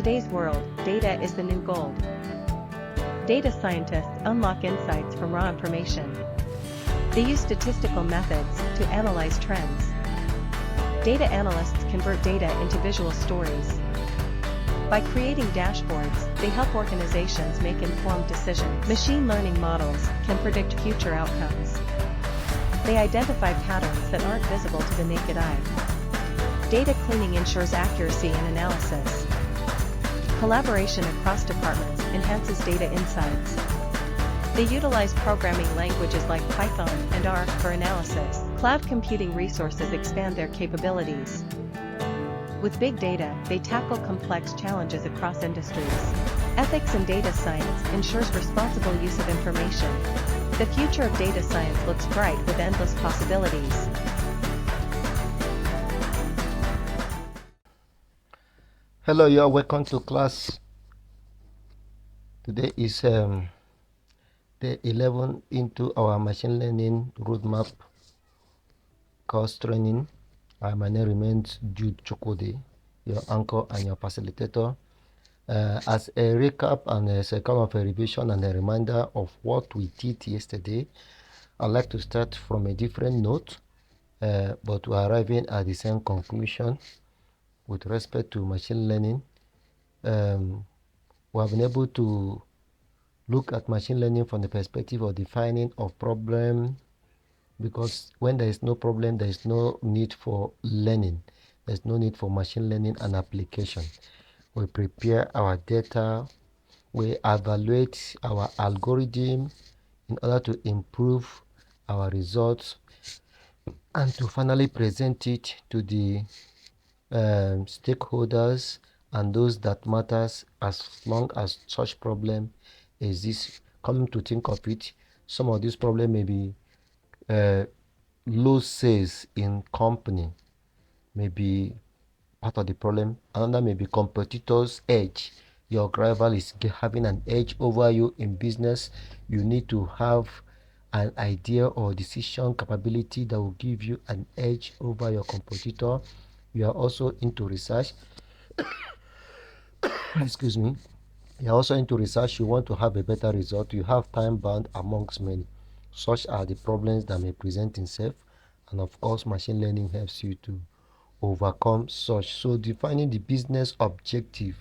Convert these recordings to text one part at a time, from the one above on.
today's world, data is the new gold. Data scientists unlock insights from raw information. They use statistical methods to analyze trends. Data analysts convert data into visual stories. By creating dashboards, they help organizations make informed decisions. Machine learning models can predict future outcomes. They identify patterns that aren't visible to the naked eye. Data cleaning ensures accuracy and analysis. Collaboration across departments enhances data insights. They utilize programming languages like Python and R for analysis. Cloud computing resources expand their capabilities. With big data, they tackle complex challenges across industries. Ethics in data science ensures responsible use of information. The future of data science looks bright with endless possibilities. Hello, you're welcome to class. Today is day 11 into our machine learning roadmap course training. My name remains Jude Chukwudi, your anchor and your facilitator. As a recap and as a kind of a revision and a reminder of what we did yesterday, I'd like to start from a different note, but we're arriving at the same conclusion with respect to machine learning. We have been able to look at machine learning from the perspective of defining of problem, because when there is no problem, there is no need for learning. There's no need for machine learning and application. We prepare our data, we evaluate our algorithm in order to improve our results and to finally present it to the stakeholders and those that matters, as long as such problem exists. Come to think of it, some of these problems may be low sales in company, may be part of the problem. Another may be competitors' edge. Your rival is having an edge over you in business. You need to have an idea or decision capability that will give you an edge over your competitor. You are also into research. Excuse me. You are also into research. You want to have a better result. You have time bound amongst many. Such are the problems that may present itself, and of course machine learning helps you to overcome such. So defining the business objective.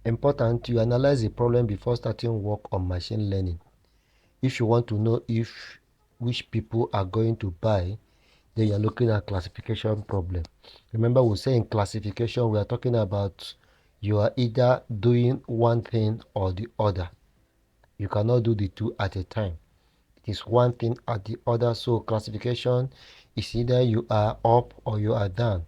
Important, you analyze the problem before starting work on machine learning. If you want to know which people are going to buy, then you're looking at classification problem. Remember, we say in classification we are talking about you are either doing one thing or the other. You cannot do the two at a time. It is one thing at the other. So classification is either you are up or you are down.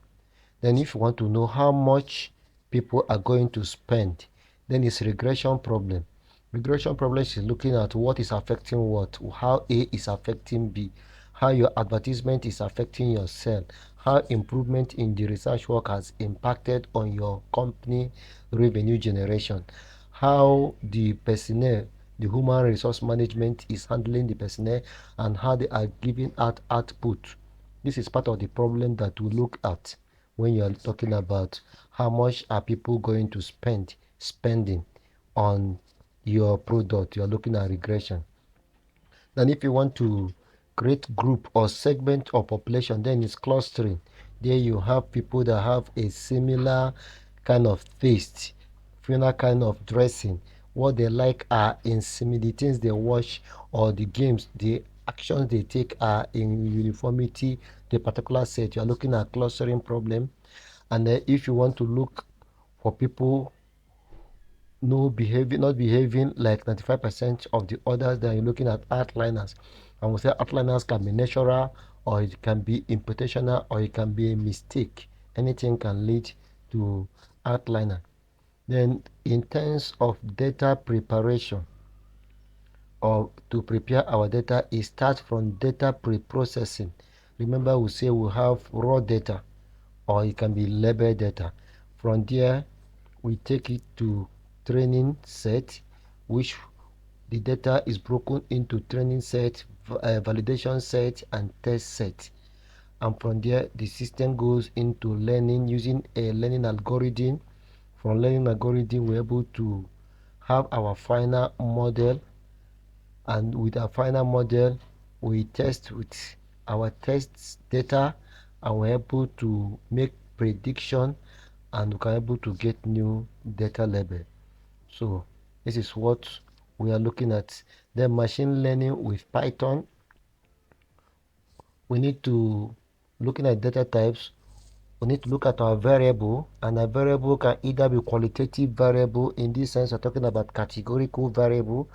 Then if you want to know how much people are going to spend, then it's regression problem. Regression problem is looking at what is affecting what, how A is affecting B, how your advertisement is affecting your sale, how improvement in the research work has impacted on your company revenue generation, how the personnel, the human resource management is handling the personnel, and how they are giving out output. This is part of the problem that we look at when you are talking about how much are people going to spending on your product. You are looking at regression. Then if you want to create group or segment of population, then it's clustering. There you have people that have a similar kind of taste, similar kind of dressing. What they like are in similar things they watch, or the games, the actions they take are in uniformity to a particular set. You are looking at clustering problem. And if you want to look for people not behaving like 95% of the others, then you're looking at outliners. And we say outliners can be natural, or it can be imputational, or it can be a mistake. Anything can lead to outliner. Then in terms of data preparation, or to prepare our data, it starts from data pre-processing. Remember, we say we have raw data, or it can be labeled data. From there, we take it to training set, which the data is broken into training set, validation set, and test set. And from there, the system goes into learning using a learning algorithm From learning algorithm, we're able to have our final model, and with our final model, we test with our test data, and we're able to make prediction, and we're able to get new data label. So this is what we are looking at. Then machine learning with Python, we need to looking at data types. We need to look at our variable, and a variable can either be qualitative variable. In this sense, we're talking about categorical variable,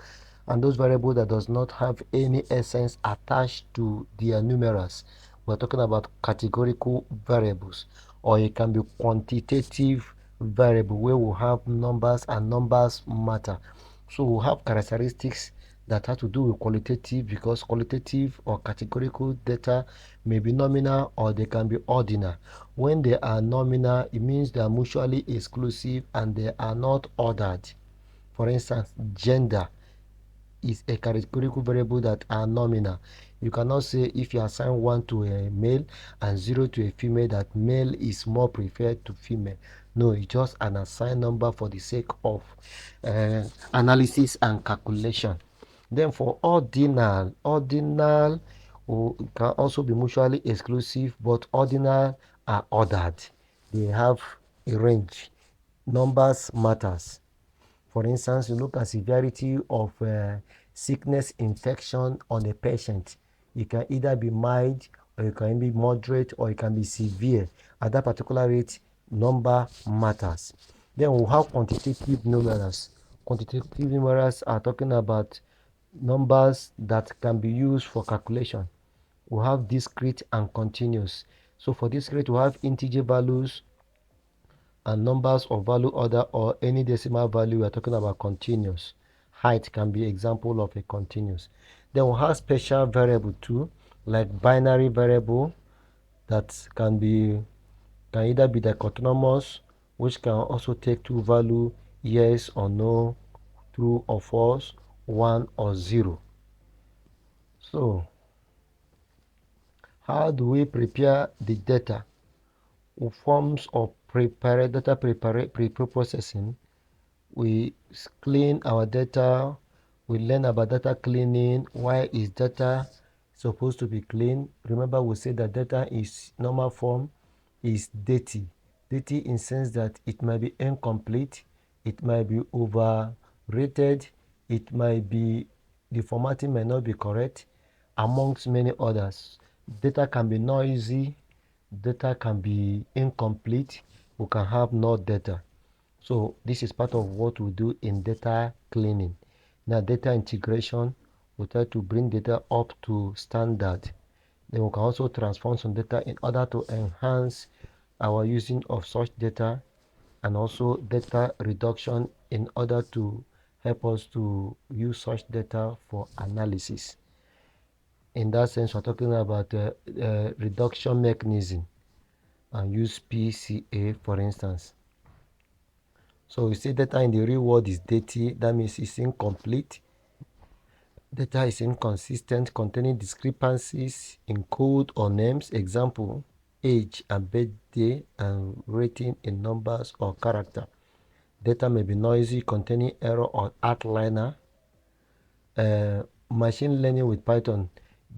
and those variables that does not have any essence attached to their numerals. We're talking about categorical variables. Or it can be quantitative variable, where we have numbers and numbers matter. So we have characteristics that have to do with qualitative, because qualitative or categorical data may be nominal or they can be ordinal. When they are nominal, it means they are mutually exclusive and they are not ordered. For instance, gender is a categorical variable that are nominal. You cannot say if you assign 1 to a male and 0 to a female, that male is more preferred to female. No, it's just an assigned number for the sake of analysis and calculation. Then for ordinal, can also be mutually exclusive, but ordinal are ordered. They have a range. Numbers matters. For instance, you look at severity of sickness infection on a patient. It can either be mild, or it can be moderate, or it can be severe. At that particular rate, number matters. Then we have quantitative numerals. Quantitative numerals are talking about numbers that can be used for calculation. We have discrete and continuous. So for discrete, we have integer values and numbers of value order, or any decimal value. We're talking about continuous. Height can be example of a continuous. Then we have special variable too, like binary variable, that can either be dichotomous, which can also take two value, yes or no, true or false, 1 or 0. So how do we prepare the data? Forms of data pre-processing. We clean our data. We learn about data cleaning. Why is data supposed to be clean? Remember, we said that data is normal form is dirty. Dirty in sense that it might be incomplete, it might be overrated, it might be, the formatting may not be correct, amongst many others. Data can be noisy, data can be incomplete, we can have no data. So this is part of what we do in data cleaning. Now, data integration, we try to bring data up to standard. Then we can also transform some data in order to enhance our using of such data, and also data reduction in order to help us to use such data for analysis. In that sense, we're talking about reduction mechanism, and use PCA, for instance. So we say data in the real world is dirty. That means it's incomplete. Data is inconsistent, containing discrepancies in code or names. Example, age and birthday, and rating in numbers or character. Data may be noisy, containing error or outliner. Machine learning with Python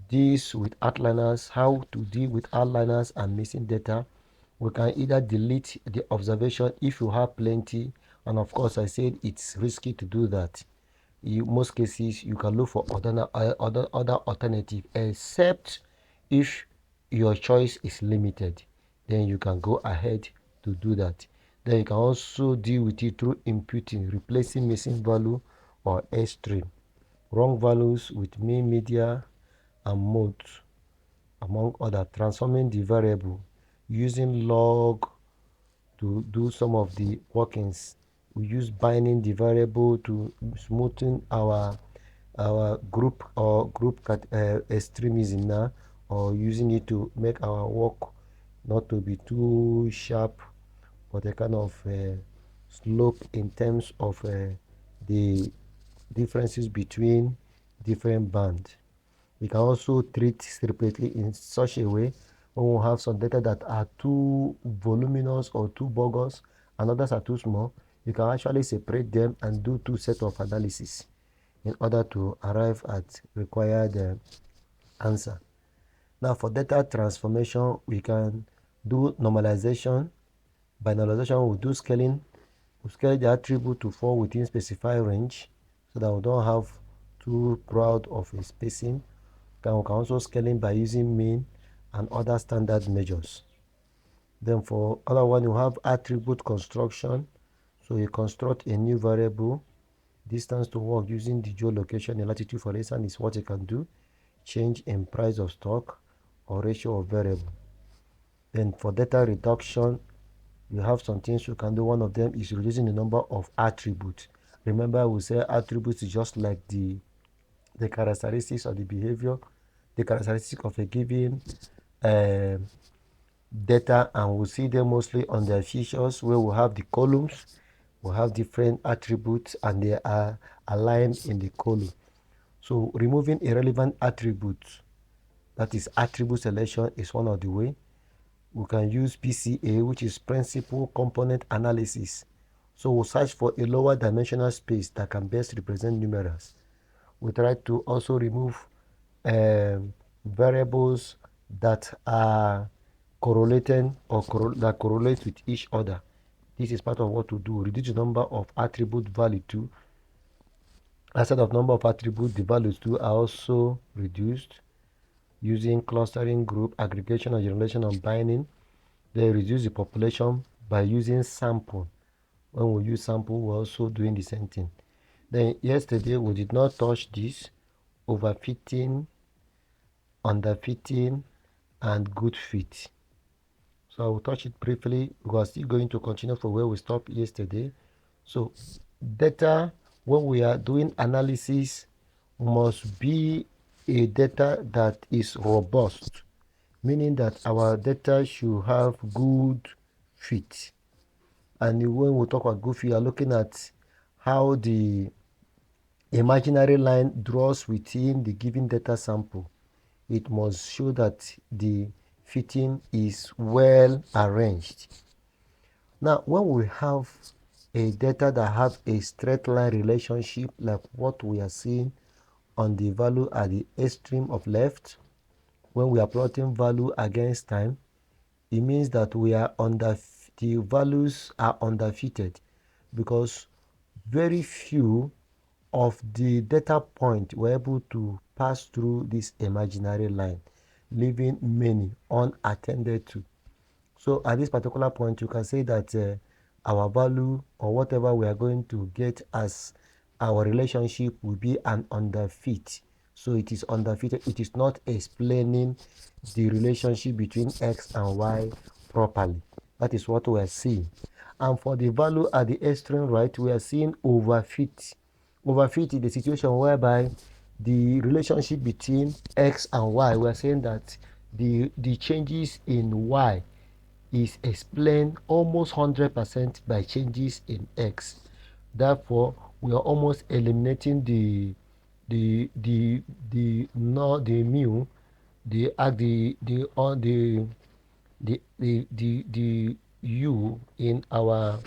deals with outliners. How to deal with outliners and missing data. We can either delete the observation if you have plenty, and of course I said it's risky to do that. In most cases, you can look for other alternative, except if your choice is limited, then you can go ahead to do that. Then you can also deal with it through imputing, replacing missing value or extreme wrong values with mean, media, and mode, among other. Transforming the variable using log to do some of the workings. We use binding the variable to smoothen our group or extremism now, or using it to make our work not to be too sharp, but a kind of slope in terms of the differences between different bands. We can also treat separately in such a way when we have some data that are too voluminous or too bogus, and others are too small, you can actually separate them and do two sets of analysis in order to arrive at required answer. Now for data transformation, we can do normalization. By normalization, we'll do scaling. We'll scale the attribute to fall within specified range so that we don't have too broad of a spacing. Then we can also scaling by using mean and other standard measures. Then for other one, you have attribute construction. So you construct a new variable. Distance to work using the geolocation and latitude, for instance, is what you can do. Change in price of stock or ratio of variable. Then for data reduction, you have some things you can do. One of them is reducing the number of attributes. Remember, we say attributes is just like the characteristics of the behavior, the characteristic of a given data, and we see them mostly on their features where we have the columns. We have different attributes and they are aligned in the column. So removing irrelevant attributes, that is attribute selection, is one of the way. We can use PCA, which is principal component analysis. So we'll search for a lower dimensional space that can best represent numerals. We try to also remove variables that are correlating or that correlate with each other. This is part of what to do. Reduce the number of attribute value too. Instead of number of attributes, the values too are also reduced using clustering, group, aggregation, or generation and binding. They reduce the population by using sample. When we use sample, we're also doing the same thing. Then yesterday we did not touch this overfitting, underfitting, and good fit. So I will touch it briefly. We are still going to continue from where we stopped yesterday. So data, when we are doing analysis, must be a data that is robust, meaning that our data should have good fit. And when we talk about good fit, we are looking at how the imaginary line draws within the given data sample. It must show that the fitting is well arranged. Now, when we have a data that have a straight line relationship like what we are seeing on the value at the extreme of left, when we are plotting value against time, it means that we are the values are underfitted because very few of the data point were able to pass through this imaginary line, leaving many unattended to. So at this particular point, you can say that our value or whatever we are going to get as our relationship will be an underfit. So it is underfitted. It is not explaining the relationship between X and Y properly. That is what we are seeing. And for the value at the extreme right, we are seeing overfit. Overfit is the situation whereby the relationship between X and Y, we are saying that the changes in Y is explained almost 100% by changes in X. Therefore, we are almost eliminating the mu, the u in our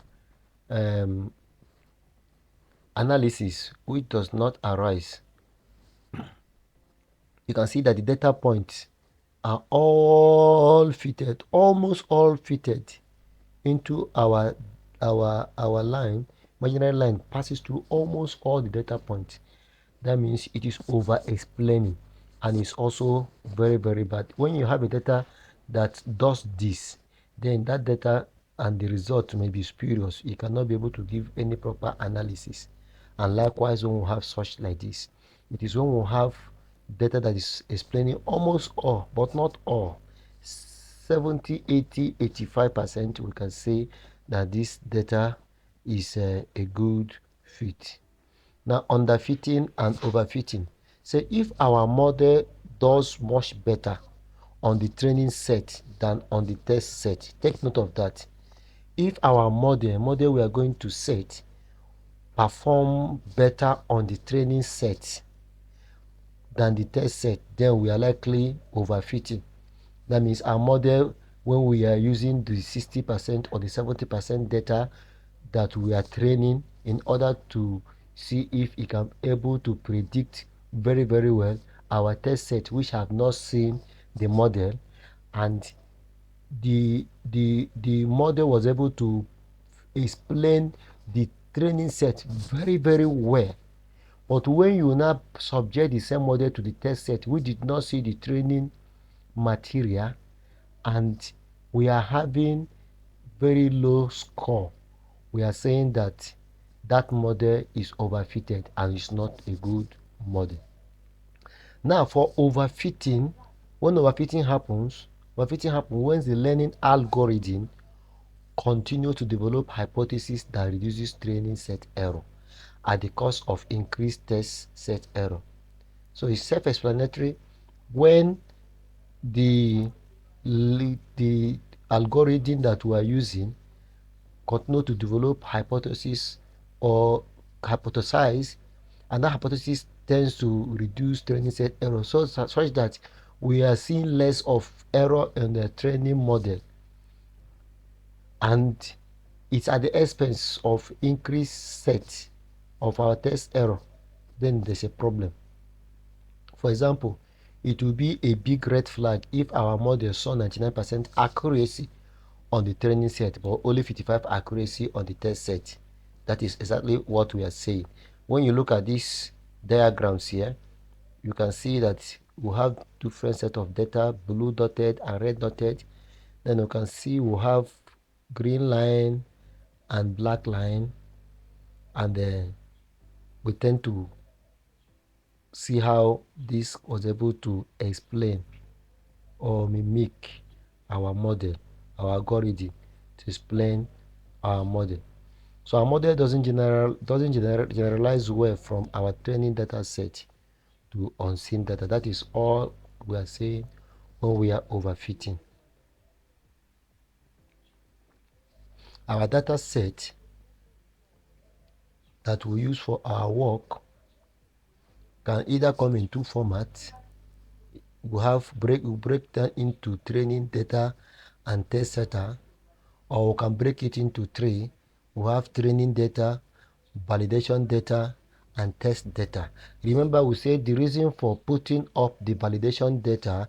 analysis, which does not arise. You can see that the data points are all fitted, almost all fitted into our line. Imaginary line passes through almost all the data points. That means it is over explaining and it's also very, very bad. When you have a data that does this, then that data and the result may be spurious. You cannot be able to give any proper analysis. And likewise, when we have such like this, it is when we have data that is explaining almost all, but not all, 70, 80, 85%, we can say that this data is a good fit. Now, underfitting and overfitting. Say if our model does much better on the training set than on the test set, take note of that. If our model we are going to set perform better on the training set than the test set, then we are likely overfitting. That means our model when we are using the 60% or the 70% data that we are training in order to see if it can able to predict very very well our test set which have not seen the model, and the model was able to explain the training set very very well. But when you now subject the same model to the test set, we did not see the training material, and we are having very low score, we are saying that that model is overfitted and is not a good model. Now for overfitting, when overfitting happens when the learning algorithm continue to develop hypothesis that reduces training set error at the cost of increased test set error. So it's self-explanatory. When the algorithm that we are using continue to develop hypothesis or hypothesize, and that hypothesis tends to reduce training set error such that we are seeing less of error in the training model, and it's at the expense of increased set of our test error, then there's a problem. For example, it will be a big red flag if our model saw 99% accuracy on the training set but only 55 accuracy on the test set. That is exactly what we are saying. When you look at these diagrams here, you can see that we have different set of data, blue dotted and red dotted. Then you can see we have green line and black line, and then we tend to see how this was able to explain or mimic our model, our algorithm to explain our model. So our model doesn't generalize well from our training data set to unseen data. That is all we are saying when we are overfitting. Our data set that we use for our work can either come in two formats. We break that into training data and test data, or we can break it into three. We have training data, validation data, and test data. Remember, we said the reason for putting up the validation data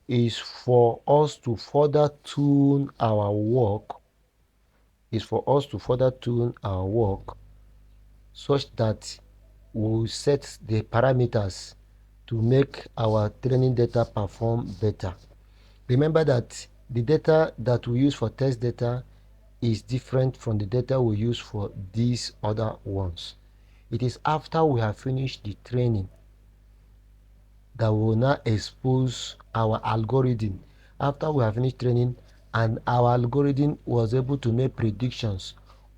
is for us to further tune our work, such that we set the parameters to make our training data perform better. Remember that the data that we use for test data is different from the data we use for these other ones. It is after we have finished the training that we will now expose our algorithm. After we have finished training and our algorithm was able to make predictions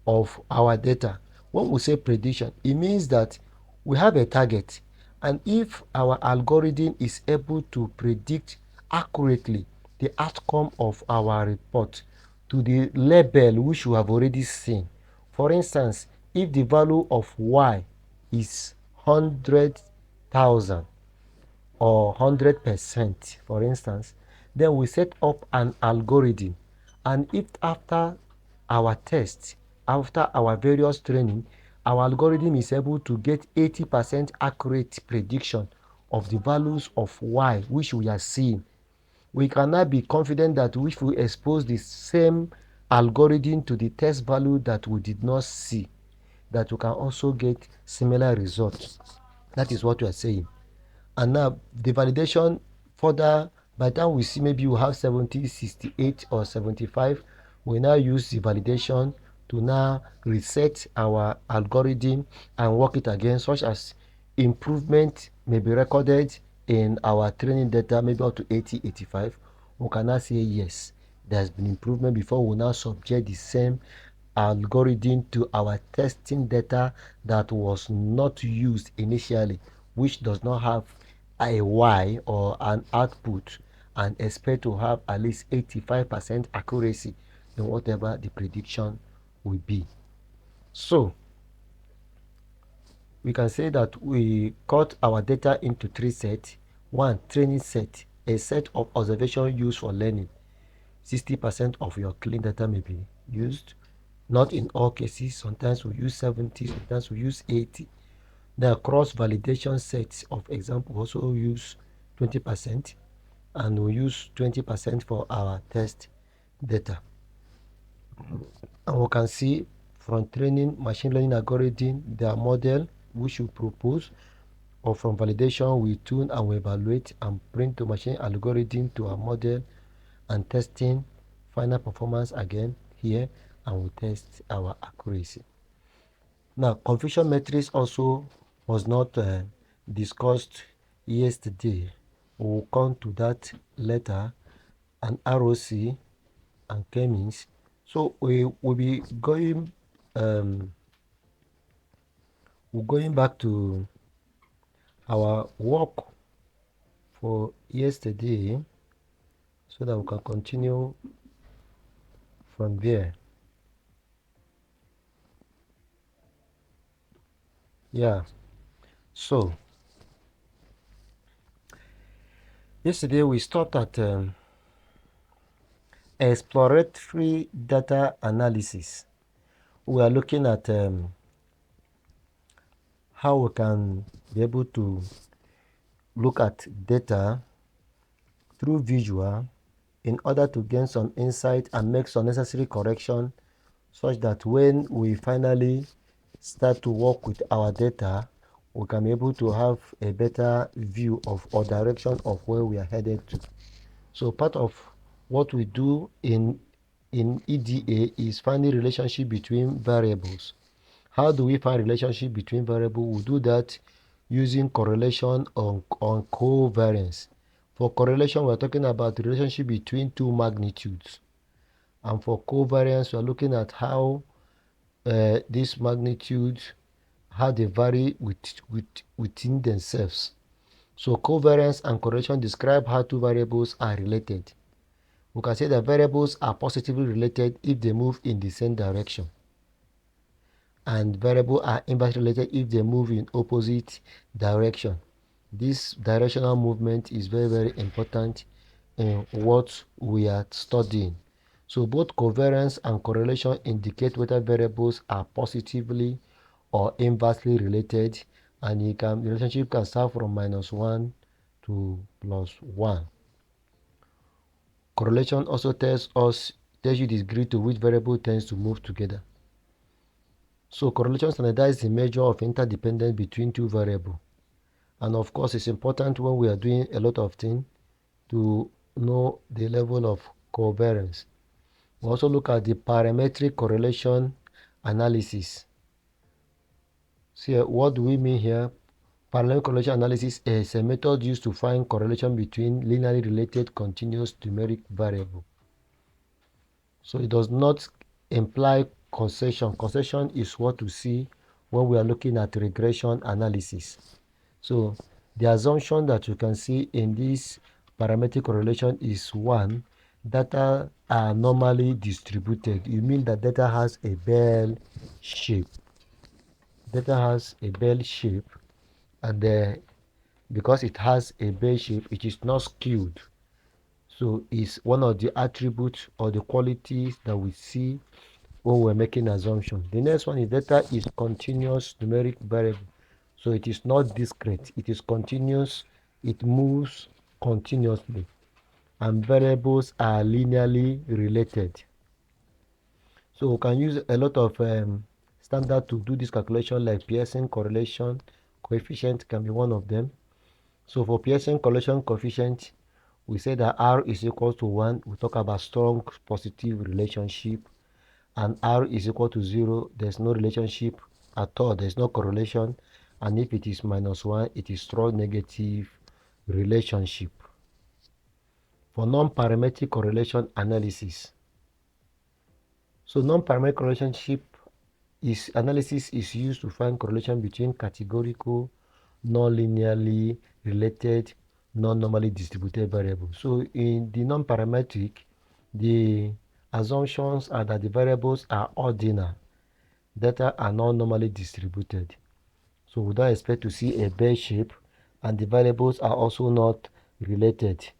of our data. When we say prediction, it means that we have a target, and if our algorithm is able to predict accurately the outcome of our report to the label which we have already seen. For instance, if the value of y is 100,000 or 100%, for instance, then we set up an algorithm, and if after our test, after our various training, our algorithm is able to get 80% accurate prediction of the values of y which we are seeing, we cannot be confident that if we expose the same algorithm to the test value that we did not see, that we can also get similar results. That is what we are saying. And now the validation further, by the time we see maybe we have 70, 68 or 75, we now use the validation to now reset our algorithm and work it again, such as improvement may be recorded in our training data, maybe up to 80, 85. We can now say yes, there's been improvement before we now subject the same algorithm to our testing data that was not used initially, which does not have a y or an output, and expect to have at least 85% accuracy in whatever the prediction will be. So we can say that we cut our data into three sets. One, training set, a set of observation used for learning. 60% of your clean data may be used. Not in all cases. Sometimes we use 70, sometimes we use 80. The cross-validation sets of example also use 20%, and we use 20% for our test data. And we can see from training machine learning algorithm, their model which we propose, or from validation we tune and we evaluate and bring to machine algorithm to our model, and testing final performance again here, and we test our accuracy. Now, confusion matrix also was not discussed yesterday. We'll come to that later, and ROC and K-means. So we will be going we're going back to our work for yesterday so that we can continue from there. Yeah. So yesterday we stopped at exploratory data analysis. We are looking at how we can be able to look at data through visual in order to gain some insight and make some necessary correction, such that when we finally start to work with our data, we can be able to have a better view of or direction of where we are headed to. So part of what we do in EDA is finding relationship between variables. How do we find relationship between variables? We do that using correlation on covariance. For correlation, we're talking about the relationship between two magnitudes. And for covariance, we're looking at how these magnitudes, how they vary within themselves. So covariance and correlation describe how two variables are related. We can say that variables are positively related if they move in the same direction, and variables are inversely related if they move in opposite direction. This directional movement is very, very important in what we are studying. So both covariance and correlation indicate whether variables are positively or inversely related, and the relationship can start from -1 to +1. Correlation also tells you the degree to which variable tends to move together. So correlation standardizes the measure of interdependence between two variables. And of course, it's important when we are doing a lot of things to know the level of covariance. We also look at the parametric correlation analysis. See, what do we mean here? Parametric correlation analysis is a method used to find correlation between linearly related continuous numeric variables. So it does not imply causation. Causation is what we see when we are looking at regression analysis. So the assumption that you can see in this parametric correlation is one, data are normally distributed. You mean that data has a bell shape. Data has a bell shape, and because it has a bell shape, it is not skewed. So it's one of the attributes or the qualities that we see when we're making assumptions. The next one is data is continuous numeric variable. So it is not discrete, it is continuous, it moves continuously, and variables are linearly related. So we can use a lot of standard to do this calculation, like Pearson correlation coefficient can be one of them. So for Pearson correlation coefficient, we say that R is equal to 1. We talk about strong positive relationship. And R is equal to 0. There's no relationship at all. There's no correlation. And if it is -1, it is strong negative relationship. For non-parametric correlation analysis. So non-parametric analysis is used to find correlation between categorical, non-linearly related, non-normally distributed variables. So in the non-parametric, the assumptions are that the variables are ordinal. Data are not normally distributed. So we don't expect to see a bell shape, and the variables are also not related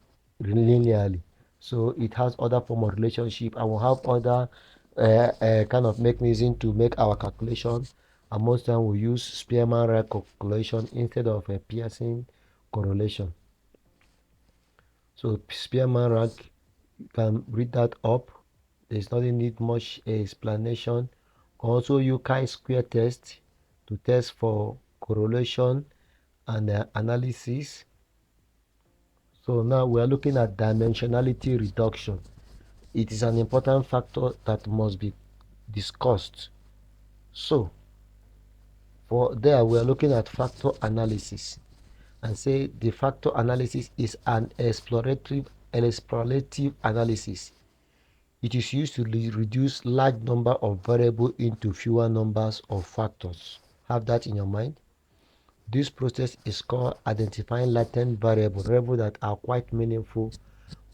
linearly. So it has other form of relationship, and we'll have other kind of mechanism to make our calculation. And most time we use Spearman rank calculation instead of a Pearson correlation. So Spearman rank, you can read that up. There's nothing need much explanation. Also use chi-square test to test for correlation and analysis. So now we are looking at dimensionality reduction. It is an important factor that must be discussed. So for there we are looking at factor analysis, and say the factor analysis is an explorative analysis. It is used to reduce large number of variables into fewer numbers of factors. Have that in your mind. This process is called identifying latent variables that are quite meaningful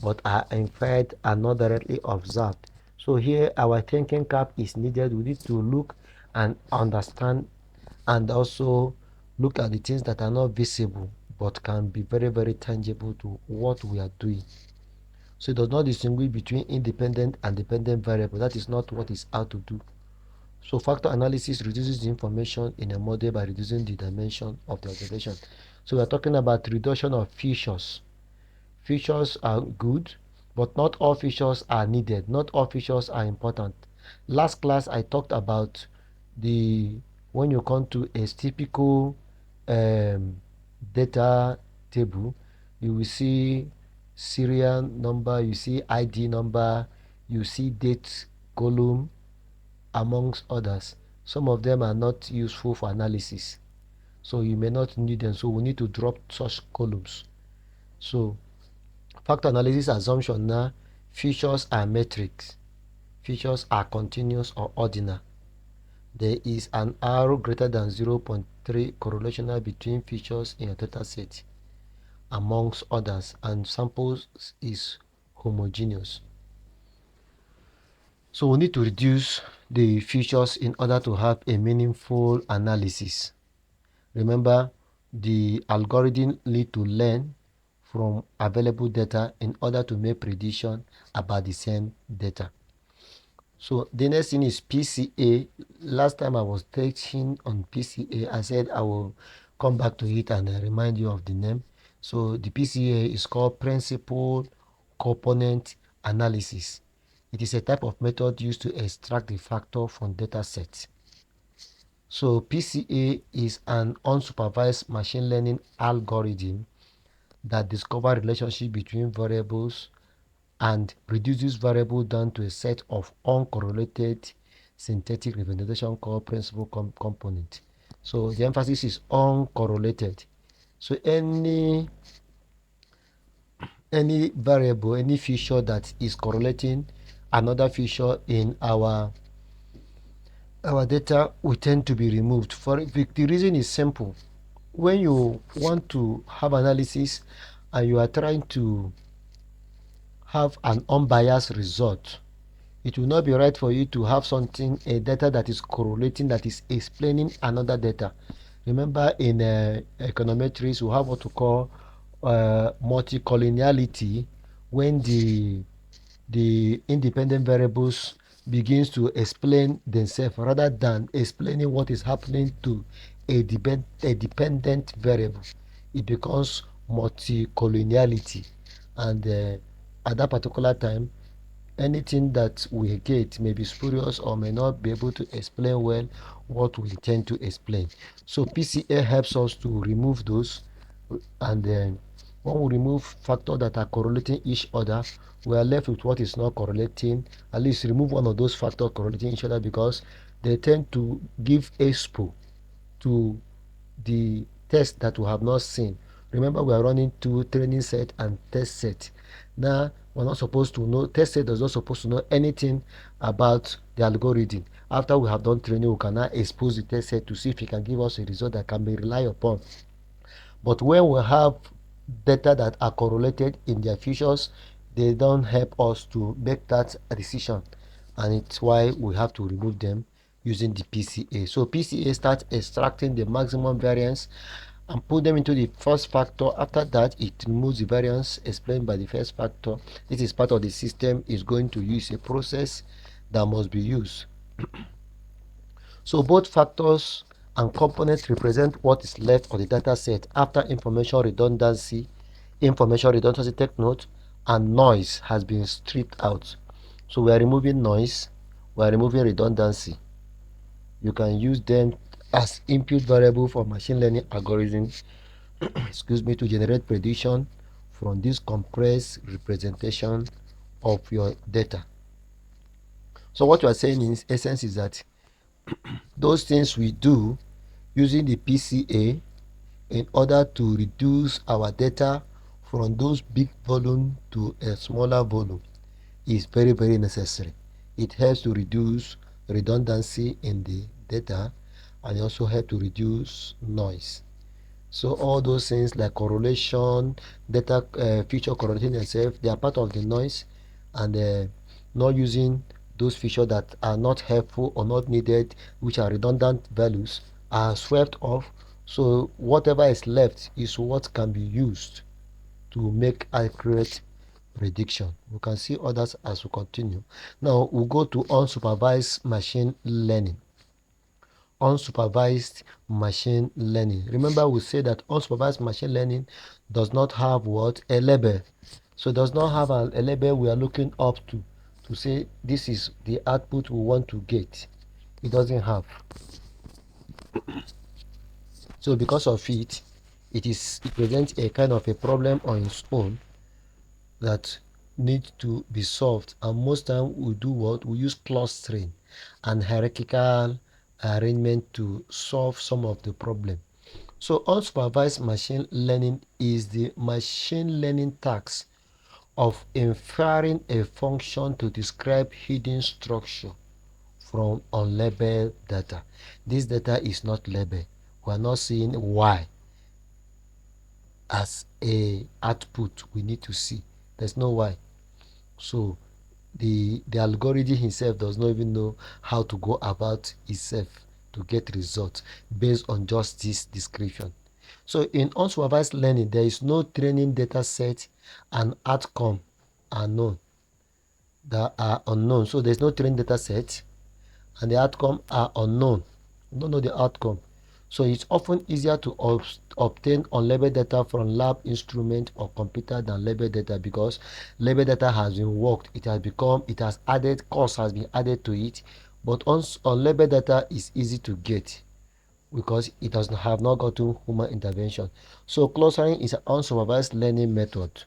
but are inferred and not directly observed. So here our thinking cap is needed. We need to look and understand, and also look at the things that are not visible but can be very, very tangible to what we are doing. So it does not distinguish between independent and dependent variable. That is not what it's out to do. So factor analysis reduces the information in a model by reducing the dimension of the observation. So we are talking about reduction of features. Features are good, but not all features are needed. Not all features are important. Last class I talked about when you come to a typical data table, you will see serial number, you see ID number, you see date column, amongst others. Some of them are not useful for analysis, so you may not need them. So we need to drop such columns. So factor analysis assumption now: features are metrics, features are continuous or ordinal. There is an R greater than 0.3 correlational between features in a data set amongst others, and samples is homogeneous. So we need to reduce the features in order to have a meaningful analysis. Remember, the algorithm need to learn from available data in order to make prediction about the same data. So the next thing is PCA. Last time I was teaching on PCA, I said I will come back to it and remind you of the name. So the PCA is called Principal Component Analysis. It is a type of method used to extract the factor from data sets. So PCA is an unsupervised machine learning algorithm that discovers relationship between variables and reduces variable down to a set of uncorrelated synthetic representation called principal component. So the emphasis is uncorrelated. So any variable, any feature that is correlating another feature in our data will tend to be removed. For the reason is simple. When you want to have analysis and you are trying to have an unbiased result, it will not be right for you to have a data that is correlating, that is explaining another data. Remember, in econometrics, we have what we call multicollinearity, when the independent variables begins to explain themselves rather than explaining what is happening to a dependent variable. It becomes multicollinearity, and at that particular time, anything that we get may be spurious or may not be able to explain well what we intend to explain. So PCA helps us to remove those, and then when we remove factors that are correlating each other, we are left with what is not correlating. At least remove one of those factors correlating each other, because they tend to give expo to the test that we have not seen. Remember, we are running two: training set and test set. Now we're not supposed to know, test set does not supposed to know anything about the algorithm. After we have done training, we can now expose the test set to see if it can give us a result that can be relied upon. But when we have data that are correlated in their features, they don't help us to make that decision, and it's why we have to remove them using the PCA. So PCA starts extracting the maximum variance and put them into the first factor. After that, it removes the variance explained by the first factor. This is part of the system is going to use a process that must be used. So both factors and components represent what is left of the data set after information redundancy. Take note, and noise has been stripped out. So we are removing noise, we are removing redundancy. You can use them as input variable for machine learning algorithms to generate prediction from this compressed representation of your data. So what you are saying in essence is that those things we do using the PCA in order to reduce our data from those big volume to a smaller volume is very, very necessary. It helps to reduce redundancy in the data, and it also helps to reduce noise. So all those things like correlation, data feature correlating itself, they are part of the noise, and not using those features that are not helpful or not needed, which are redundant values, are swept off. So whatever is left is what can be used to make accurate prediction. We can see others as we continue. Now we'll go to unsupervised machine learning. Unsupervised machine learning. Remember, we said that unsupervised machine learning does not have what? A label. So it does not have a label we are looking up to say this is the output we want to get. It doesn't have. So because of it, it presents a kind of a problem on its own that needs to be solved. And most time we do what? We use clustering and hierarchical arrangement to solve some of the problem. So unsupervised machine learning is the machine learning task of inferring a function to describe hidden structure from unlabeled data. This data is not labeled. We are not seeing Y as a output we need to see. There's no Y. So the algorithm himself does not even know how to go about itself to get results based on just this description. So in unsupervised learning, there is no training data set and outcome are known that are unknown. So there's no training data set and the outcome are unknown. You don't know the outcome. So it's often easier to obtain unlabeled data from lab instrument or computer than labeled data, because labeled data has been worked. It has added, cost has been added to it. But unlabeled data is easy to get because it does not have not gotten human intervention. So clustering is an unsupervised learning method.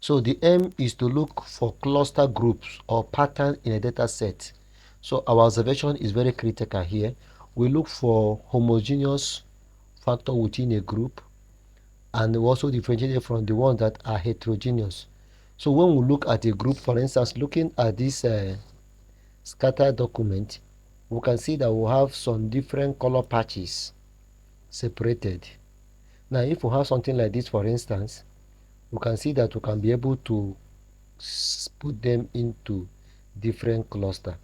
So the aim is to look for cluster groups or patterns in a data set. So our observation is very critical here. We look for homogeneous factor within a group, and we also differentiate it from the ones that are heterogeneous. So when we look at a group, for instance, looking at this scatter document, we can see that we have some different color patches separated. Now if we have something like this, for instance, we can see that we can be able to put them into different cluster.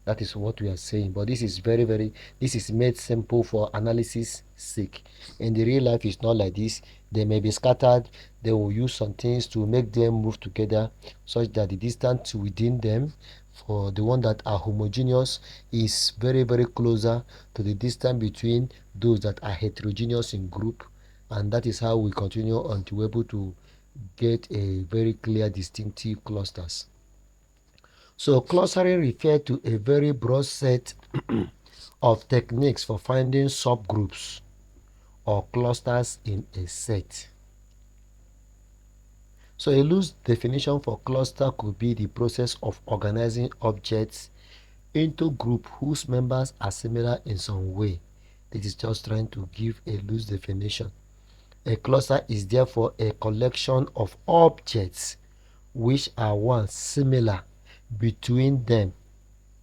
That is what we are saying, but this is this is made simple for analysis sake. In the real life, it's not like this. They may be scattered. They will use some things to make them move together such that the distance within them for the one that are homogeneous is very closer to the distance between those that are heterogeneous in group. And that is how we continue until we're able to get a very clear distinctive clusters. So clustering refers to a very broad set of techniques for finding subgroups or clusters in a set. So a loose definition for cluster could be the process of organizing objects into groups whose members are similar in some way. This is just trying to give a loose definition. A cluster is therefore a collection of objects which are one similar between them.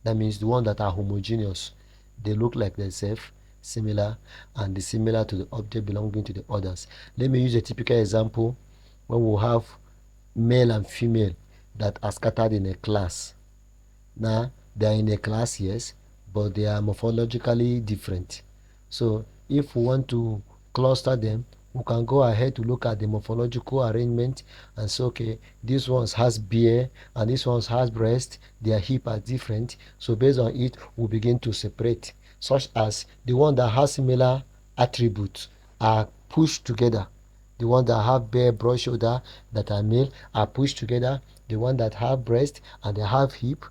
That means the ones that are homogeneous, they look like themselves, similar, and similar to the object belonging to the others. Let me use a typical example when we have male and female that are scattered in a class. Now they are in a class, yes, but they are morphologically different. So if we want to cluster them, we can go ahead to look at the morphological arrangement and say, okay, this one has beard and this one has breast, their hip are different. So based on it, we begin to separate, such as the one that has similar attributes are pushed together. The one that have bare broad shoulder that are male are pushed together. The one that have breast and they have hip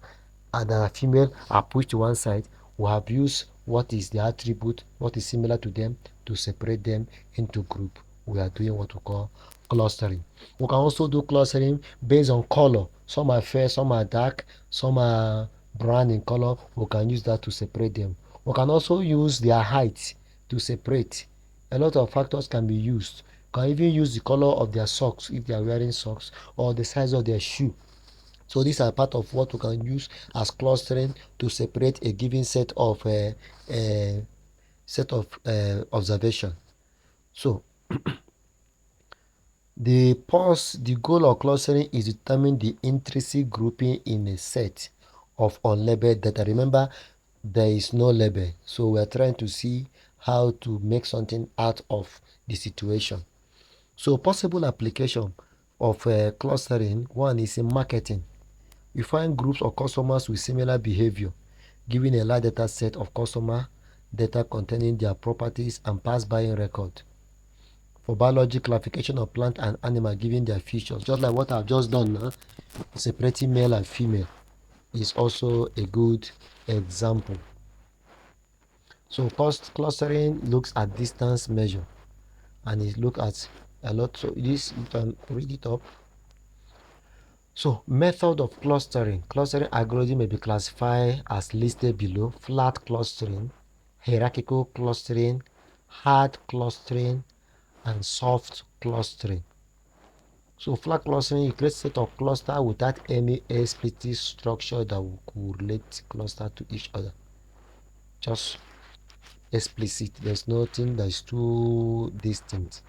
and are female are pushed to one side. We have used what is the attribute, what is similar to them, to separate them into group. We are doing what we call clustering. We can also do clustering based on color. Some are fair, some are dark, some are brown in color. We can use that to separate them. We can also use their height to separate. A lot of factors can be used. You can even use the color of their socks if they are wearing socks, or the size of their shoe. So these are part of what we can use as clustering to separate a given set of observation. So the goal of clustering is to determine the intrinsic grouping in a set of unlabeled data. Remember, there is no label, so we are trying to see how to make something out of the situation. So possible application of clustering, one is in marketing. You find groups of customers with similar behavior, giving a large data set of customer data containing their properties and past buying record. For biology, classification of plant and animal, giving their features, just like what I've just done now, separating male and female is also a good example. So clustering looks at distance measure, and it looks at a lot. So this, you can read it up. So method of clustering. Clustering algorithm may be classified as listed below: flat clustering, hierarchical clustering, hard clustering, and soft clustering. So flat clustering, you create a set of cluster without any explicit structure that will correlate cluster to each other. Just explicit. There's nothing that is too distinct.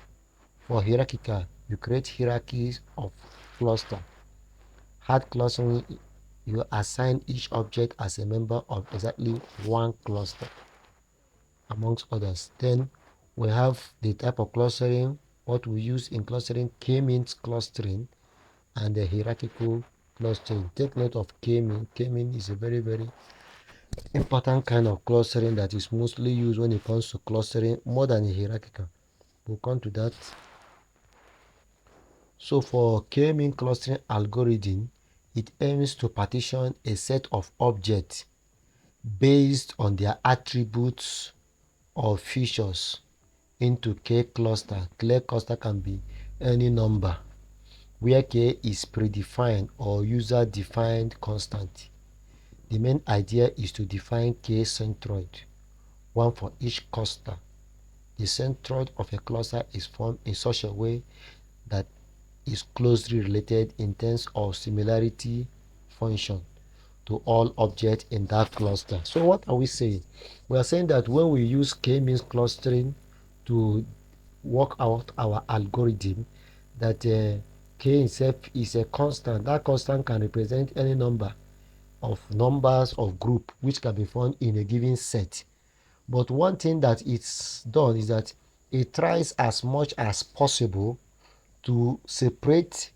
For hierarchical, you create hierarchies of cluster. Hard clustering, you assign each object as a member of exactly one cluster, amongst others. Then we have the type of clustering, what we use in clustering: k-means clustering and the hierarchical clustering. Take note of k-mean. K-mean is a very, very important kind of clustering that is mostly used when it comes to clustering more than hierarchical. We'll come to that. So for k-mean clustering algorithm, it aims to partition a set of objects based on their attributes or features into k cluster. K cluster can be any number where k is predefined or user-defined constant. The main idea is to define k centroid, one for each cluster. The centroid of a cluster is formed in such a way that is closely related in terms of similarity function to all objects in that cluster. So what are we saying? We are saying that when we use k-means clustering to work out our algorithm, that k itself is a constant. That constant can represent any number of numbers of group which can be found in a given set. But one thing that it's done is that it tries as much as possible to separate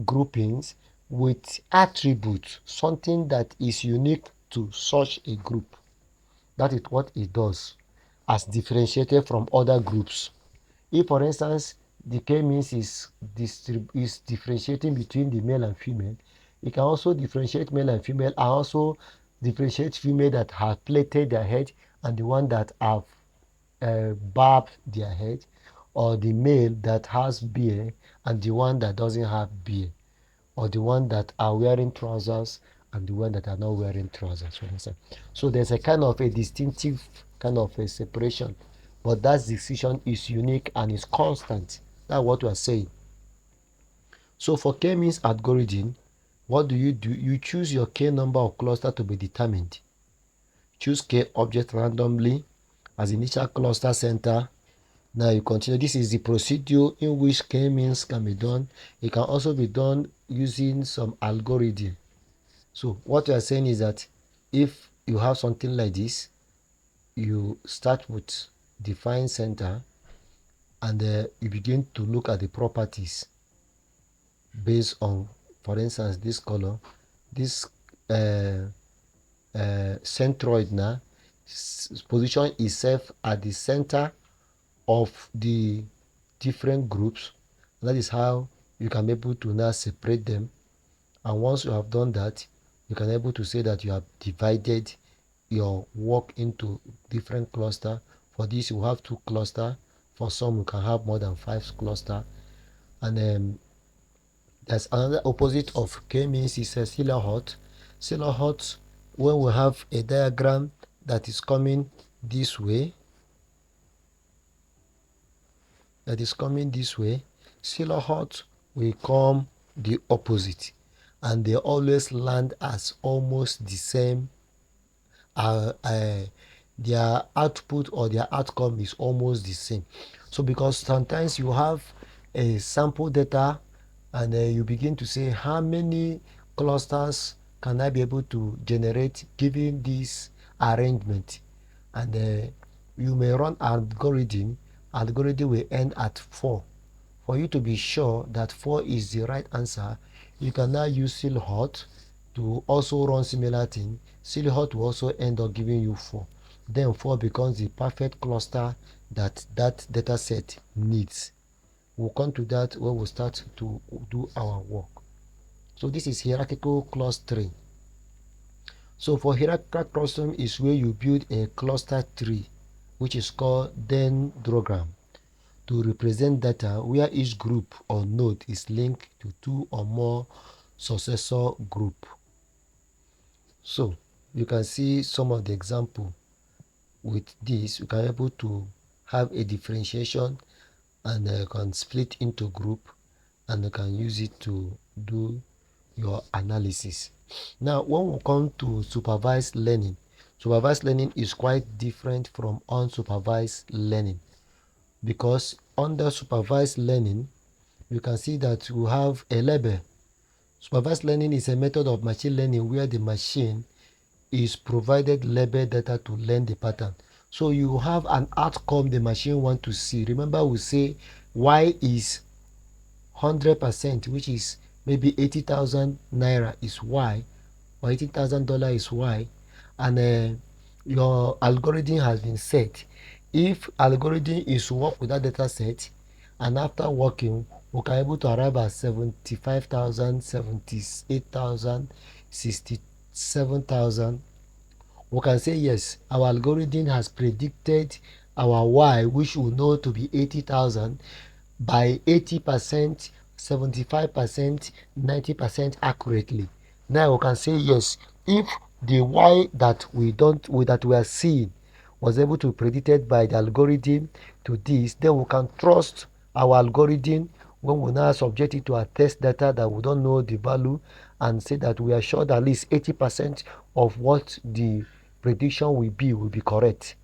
groupings with attributes, something that is unique to such a group. That is what it does, as differentiated from other groups. If, for instance, the k-means is differentiating between the male and female, it can also differentiate male and female, and also differentiate female that have plaited their head and the one that have barbed their head, or the male that has beard and the one that doesn't have beard, or the one that are wearing trousers and the one that are not wearing trousers, for instance. So there's a kind of a distinctive kind of a separation, but that decision is unique and is constant. That's what we are saying. So for k-means algorithm, what do? You choose your k number of cluster to be determined. Choose k object randomly as initial cluster center. Now you continue. This is the procedure in which k-means can be done. It can also be done using some algorithm. So what we are saying is that if you have something like this, you start with define center, and you begin to look at the properties based on, for instance, this color, this centroid now position itself at the center of the different groups. That is how you can be able to now separate them. And once you have done that, you can be able to say that you have divided your work into different cluster. For this, you have 2 cluster. For some, you can have more than 5 cluster. And there's another opposite of k-means is a silhouette. Silhouette, when we have a diagram that is coming this way, silhouette will come the opposite, and they always land as almost the same. Their output or their outcome is almost the same. So because sometimes you have a sample data and you begin to say how many clusters can I be able to generate given this arrangement, and you may run algorithm will end at 4. For you to be sure that 4 is the right answer, you can now use silhouette to also run similar thing. Silhouette will also end up giving you 4. Then 4 becomes the perfect cluster that data set needs. We'll come to that when we start to do our work. So this is hierarchical clustering. So for hierarchical clustering is where you build a cluster tree, which is called dendrogram, to represent data where each group or node is linked to 2 or more successor group. So you can see some of the example. With this, you can be able to have a differentiation, and can split into group, and you can use it to do your analysis. Now when we come to supervised learning is quite different from unsupervised learning, because under supervised learning you can see that we have a label. Supervised learning is a method of machine learning where the machine is provided label data to learn the pattern. So you have an outcome the machine want to see. Remember, we say y is 100%, which is maybe 80,000 naira is y, or $80,000 is y, and your algorithm has been set. If algorithm is to work with that data set, and after working, we can able to arrive at 75,000, 78,000, 67,000. We can say yes, our algorithm has predicted our y, which we know to be 80,000, by 80%, 75%, 90% accurately. Now we can say yes, if the y that we are seeing was able to be predicted by the algorithm to this, then we can trust our algorithm when we now subject it to a test data that we don't know the value, and say that we are sure that at least 80% of what the prediction will be correct.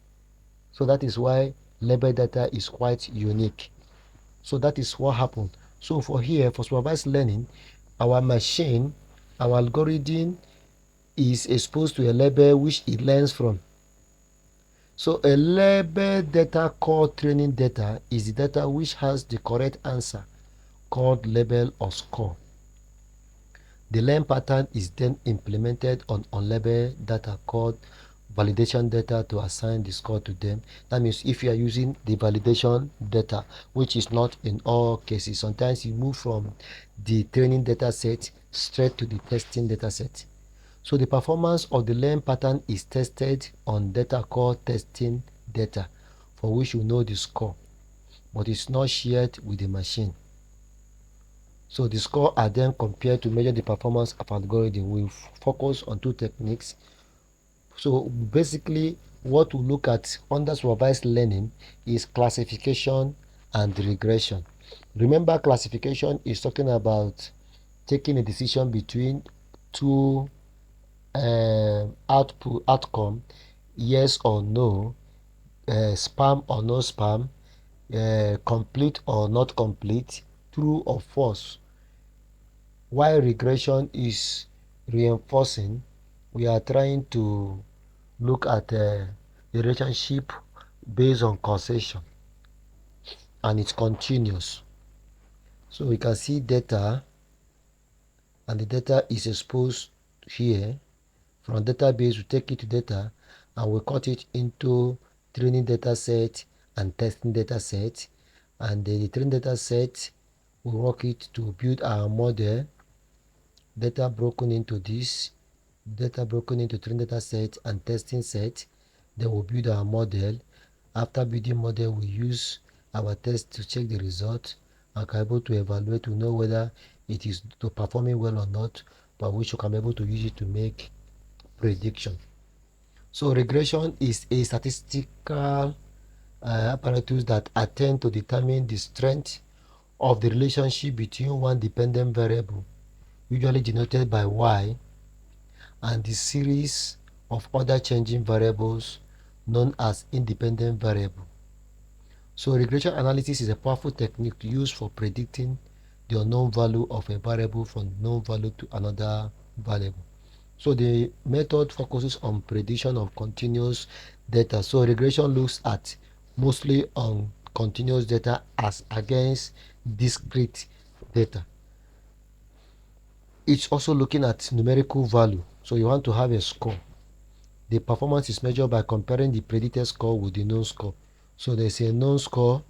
So that is why label data is quite unique. So that is what happened. So for here, for supervised learning, our machine, our algorithm is exposed to a label which it learns from. So a label data called training data is the data which has the correct answer, called label or score. The learn pattern is then implemented on unlabeled data called validation data to assign the score to them. That means if you are using the validation data, which is not in all cases, sometimes you move from the training data set straight to the testing data set. So the performance of the learn pattern is tested on data called testing data, for which you know the score, but it's not shared with the machine. So the score are then compared to measure the performance of algorithm. We focus on 2 techniques. So basically what we look at under supervised learning is classification and regression. Remember, classification is talking about taking a decision between 2 outcome, yes or no, spam or no spam, complete or not complete, true or false. While regression is reinforcing, we are trying to look at the relationship based on causation. and it's continuous. So we can see data, and the data is exposed here. From database, we take it to data and we cut it into training data set and testing data set. And the training data set, we work it to build our model. Data broken into this, data broken into training data set and testing set. Then we'll build our model. After building model, we use our test to check the result and can be able to evaluate to know whether it is performing well or not, but which we can be able to use it to make prediction. So regression is a statistical apparatus that attempt to determine the strength of the relationship between one dependent variable, usually denoted by y, and the series of other changing variables known as independent variable. So regression analysis is a powerful technique used for predicting the unknown value of a variable from known value to another variable. So the method focuses on prediction of continuous data. So regression looks at mostly on continuous data as against discrete data. It's also looking at numerical value. So you want to have a score. The performance is measured by comparing the predicted score with the known score. So there's a known score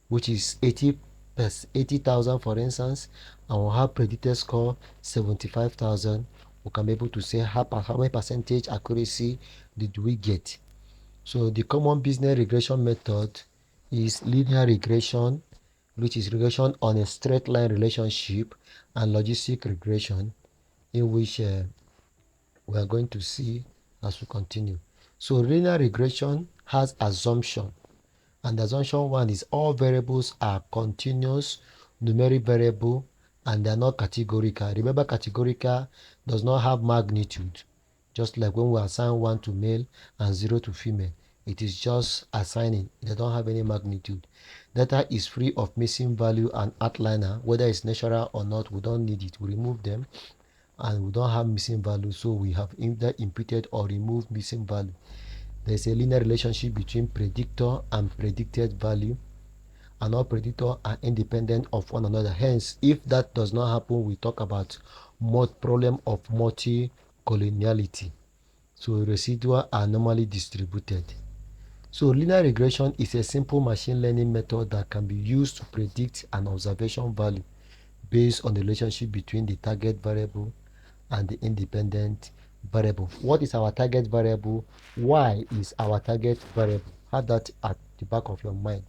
which is 80,000 for instance, and we'll have predicted score 75,000. We can be able to say how many percentage accuracy did we get. So the common business regression method is linear regression, which is regression on a straight line relationship, and logistic regression, in which we are going to see as we continue. So linear regression has assumption, and the assumption one is all variables are continuous numeric variable and they are not categorical. Remember, categorical does not have magnitude, just like when we assign 1 to male and 0 to female. It is just assigning, they don't have any magnitude. Data is free of missing value and outliner, whether it's natural or not, we don't need it, we remove them, and we don't have missing value, so we have either imputed or removed missing value. There's a linear relationship between predictor and predicted value, and all predictors are independent of one another. Hence, if that does not happen, we talk about problem of multi-collinearity. So residuals are normally distributed. So linear regression is a simple machine learning method that can be used to predict an observation value based on the relationship between the target variable and the independent variable. What is our target variable? Y is our target variable. Have that at the back of your mind.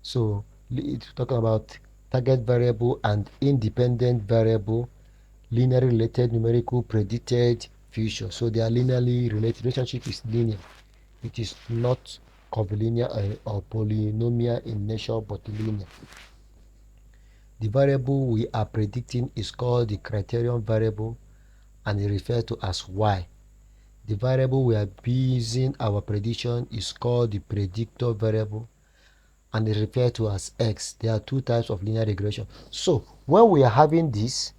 So it's talking about target variable and independent variable, linearly related numerical predicted future. So they are linearly related. Relationship is linear. It is not curvilinear or polynomial in nature, but linear. The variable we are predicting is called the criterion variable and is referred to as y. The variable we are basing our prediction is called the predictor variable and is referred to as x. There are two types of linear regression. So when we are having this,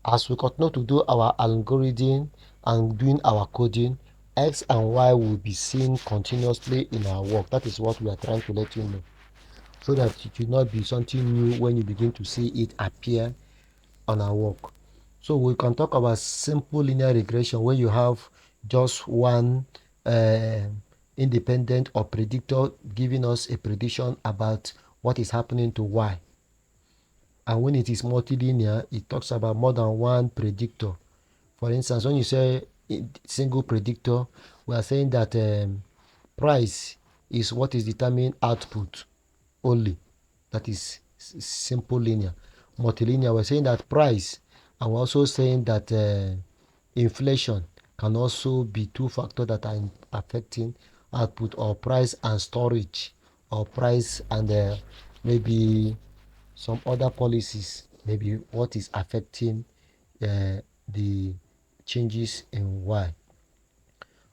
as we continue to do our algorithm and doing our coding, x and y will be seen continuously in our work. That is what we are trying to let you know, so that it will not be something new when you begin to see it appear on our work. So we can talk about simple linear regression where you have just one independent or predictor giving us a prediction about what is happening to y. And when it is multilinear, it talks about more than one predictor. For instance, when you say single predictor, we are saying that price is what is determining output only. That is simple linear. Multilinear, we're saying that price, and we're also saying that inflation can also be two factors that are affecting output, or price and storage, or price and maybe some other policies, maybe what is affecting the changes in y.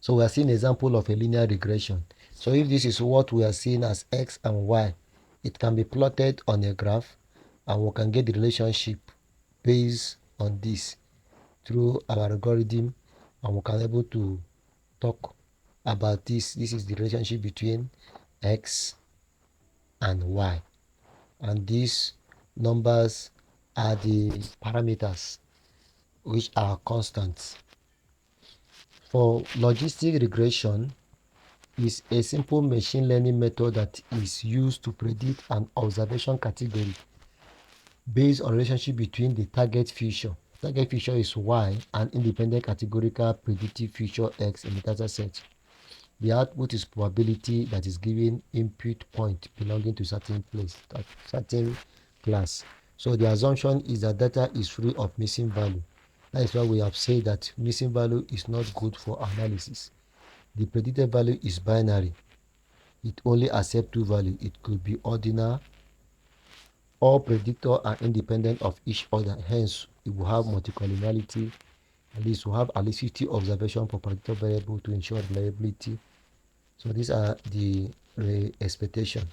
So we are seeing an example of a linear regression. So if this is what we are seeing as x and y, it can be plotted on a graph, and we can get the relationship based on this through our algorithm, and we can be able to talk about this. This is the relationship between x and y. And these numbers are the parameters which are constants. For logistic regression is a simple machine learning method that is used to predict an observation category based on relationship between the target feature. Target feature is y and independent categorical predictive feature x in the data set. The output is probability that is given input point belonging to certain place, certain class. So the assumption is that data is free of missing value. That is why we have said that missing value is not good for analysis. The predicted value is binary. It only accepts two values. It could be ordinal. All predictors are independent of each other. Hence, it will have multicollinearity. At least we have at least 50 observation per predictor variable to ensure reliability. So these are the expectation.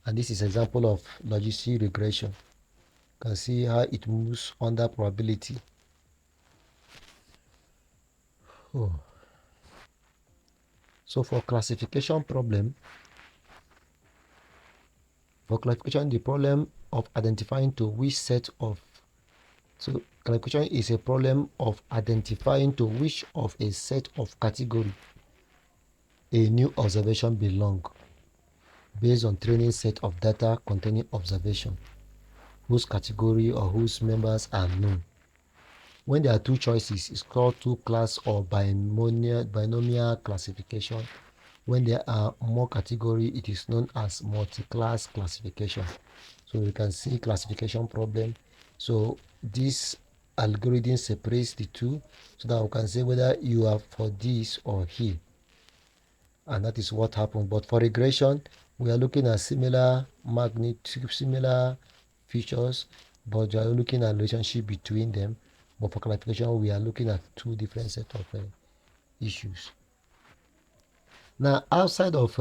And this is example of logistic regression. You can see how it moves under probability. Oh. So for classification, the problem of identifying to which set of classification is a problem of identifying to which of a set of category a new observation belong based on training set of data containing observation whose category or whose members are known. When there are two choices, it's called two-class or binomial classification. When there are more category, it is known as multi-class classification. So you can see classification problem. So this algorithm separates the two so that we can say whether you are for this or here. And that is what happened. But for regression, we are looking at similar magnitude, similar features, but we are looking at relationship between them. But for classification, we are looking at two different set of issues. Now, outside of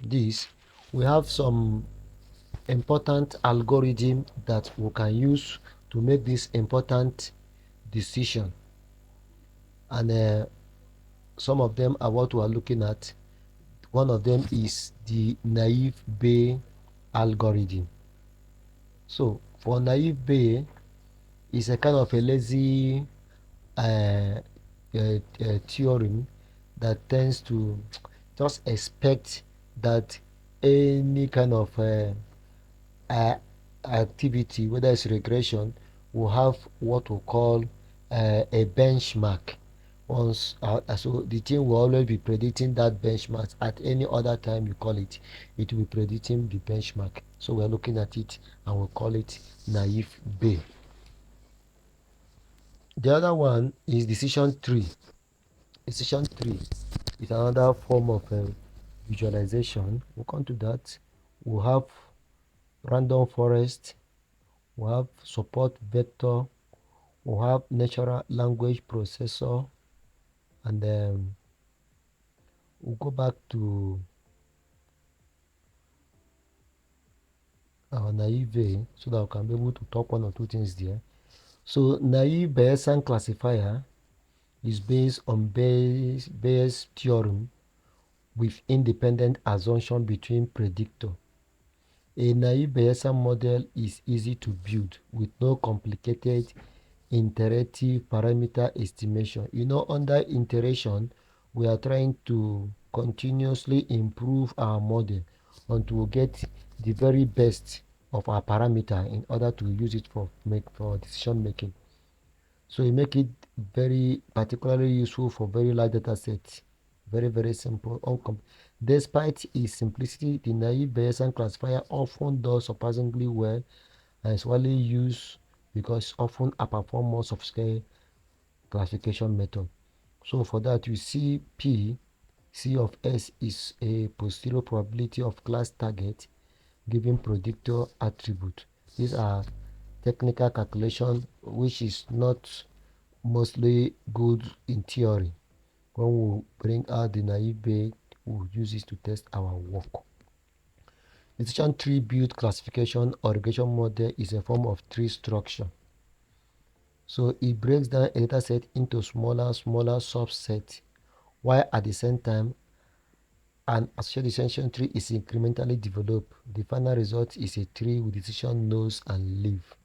this, we have some important algorithm that we can use to make this important decision. And some of them are what we are looking at. One of them is the naive Bayes algorithm. So for naive Bayes, it's a kind of a lazy theorem that tends to just expect that any kind of activity, whether it's regression, will have what we call a benchmark. So the thing will always be predicting that benchmark at any other time you call it, it will be predicting the benchmark. So we're looking at it and we'll call it naive Bayes. The other one is decision tree. Decision tree is another form of visualization. We'll come to that. We'll have random forest, we'll have support vector, we'll have natural language processor, and then we'll go back to our naive Bayes so that we can be able to talk one or two things there. So naive Bayesian classifier is based on Bayes theorem with independent assumption between predictor. A naive Bayesian model is easy to build with no complicated iterative parameter estimation. Under iteration, we are trying to continuously improve our model until we get the very best of our parameter in order to use it for decision making. So we make it very particularly useful for very large data sets. Very, very simple. Despite its simplicity, the naive Bayesian classifier often does surprisingly well and is widely used because often outperforms most of scale classification method. So for that, you see P, C of S is a posterior probability of class target given predictor attribute. These are technical calculation which is not mostly good in theory. When we bring out the naive Bayes, we'll use it to test our work. Decision tree built classification or regression model is a form of tree structure. So it breaks down a dataset into smaller subsets, while at the same time An associated decision tree is incrementally developed. The final result is a tree with decision nodes and leaf.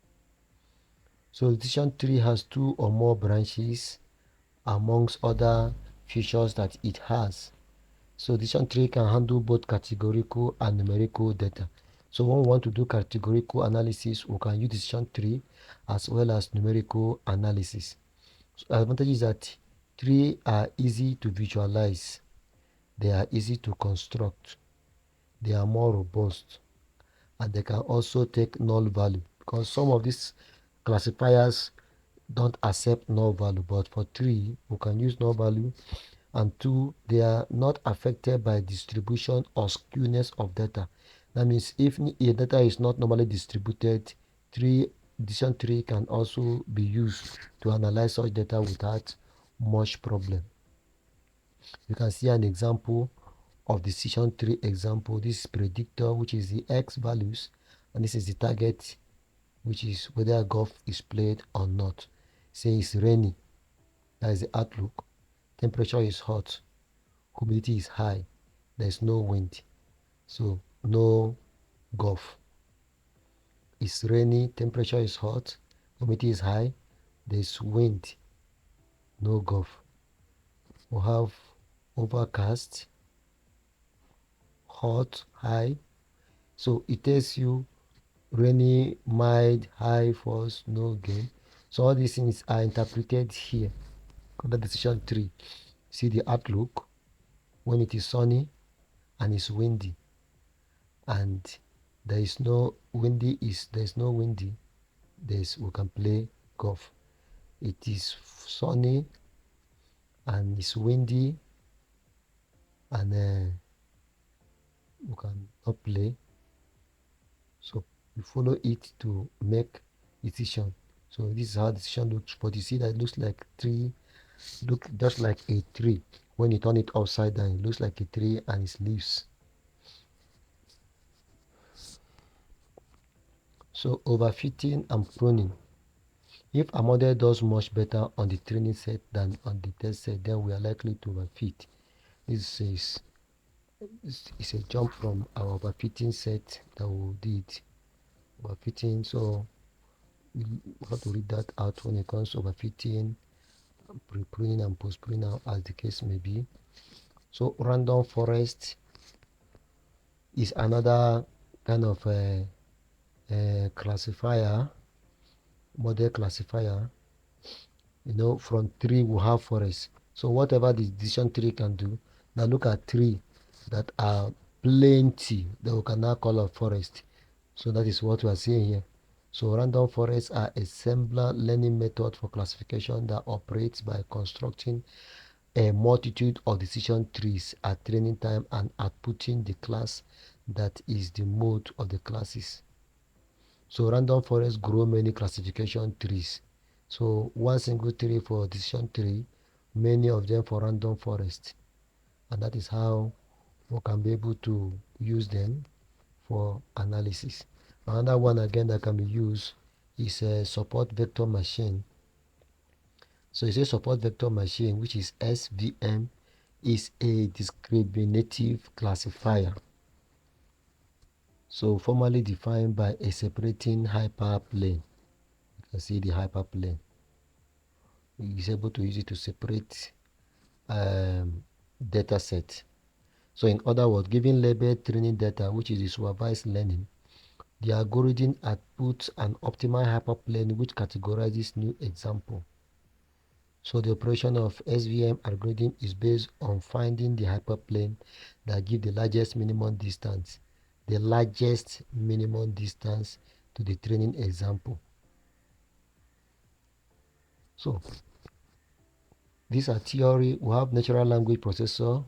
So the decision tree has two or more branches amongst other features that it has. So decision tree can handle both categorical and numerical data. So when we want to do categorical analysis, we can use decision tree as well as numerical analysis. So the advantage is that trees are easy to visualize, they are easy to construct, they are more robust, and they can also take null value, because some of these classifiers don't accept null value, but for tree we can use null value. And two, they are not affected by distribution or skewness of data. That means if a data is not normally distributed, decision tree can also be used to analyze such data without much problem. You can see an example of decision tree example. This is predictor, which is the x values, and this is the target, which is whether golf is played or not. Say it's rainy, that is the outlook. Temperature is hot, humidity is high, there is no wind, so no golf. It's rainy, temperature is hot, humidity is high, there is wind, no golf. We have overcast, hot, high, so it tells you rainy, mild, high, false, no game. So all these things are interpreted here under decision tree. See the outlook when it is sunny and it's windy, and there is no windy, we can play golf. It is sunny and it's windy, and we can not play. So you follow it to make decision. So this is how decision looks, but you see that it looks like tree, look just like a tree. When you turn it upside down, it looks like a tree and its leaves. So overfitting and pruning. If a model does much better on the training set than on the test set, then we are likely to overfit. This is a jump from our overfitting set that we did. Overfitting, so we have to read that out when it comes to overfitting, pre-pruning and post-pruning, as the case may be. So random forest is another kind of classifier, model classifier. From tree we have forest. So whatever the decision tree can do, now look at tree that are plenty that we can now call a forest. So that is what we are seeing here. So random forests are a simpler learning method for classification that operates by constructing a multitude of decision trees at training time and outputting the class that is the mode of the classes. So random forests grow many classification trees. So one single tree for decision tree, many of them for random forest. And that is how we can be able to use them for analysis. Another one again that can be used is a support vector machine. So it's a support vector machine, which is SVM, is a discriminative classifier. So formally defined by a separating hyperplane. You can see the hyperplane. It is able to use it to separate data set. So in other words, given labeled training data, which is the supervised learning, the algorithm outputs an optimal hyperplane which categorizes new example. So the operation of SVM algorithm is based on finding the hyperplane that gives the largest minimum distance to the training example. So these are theory. We have natural language processor.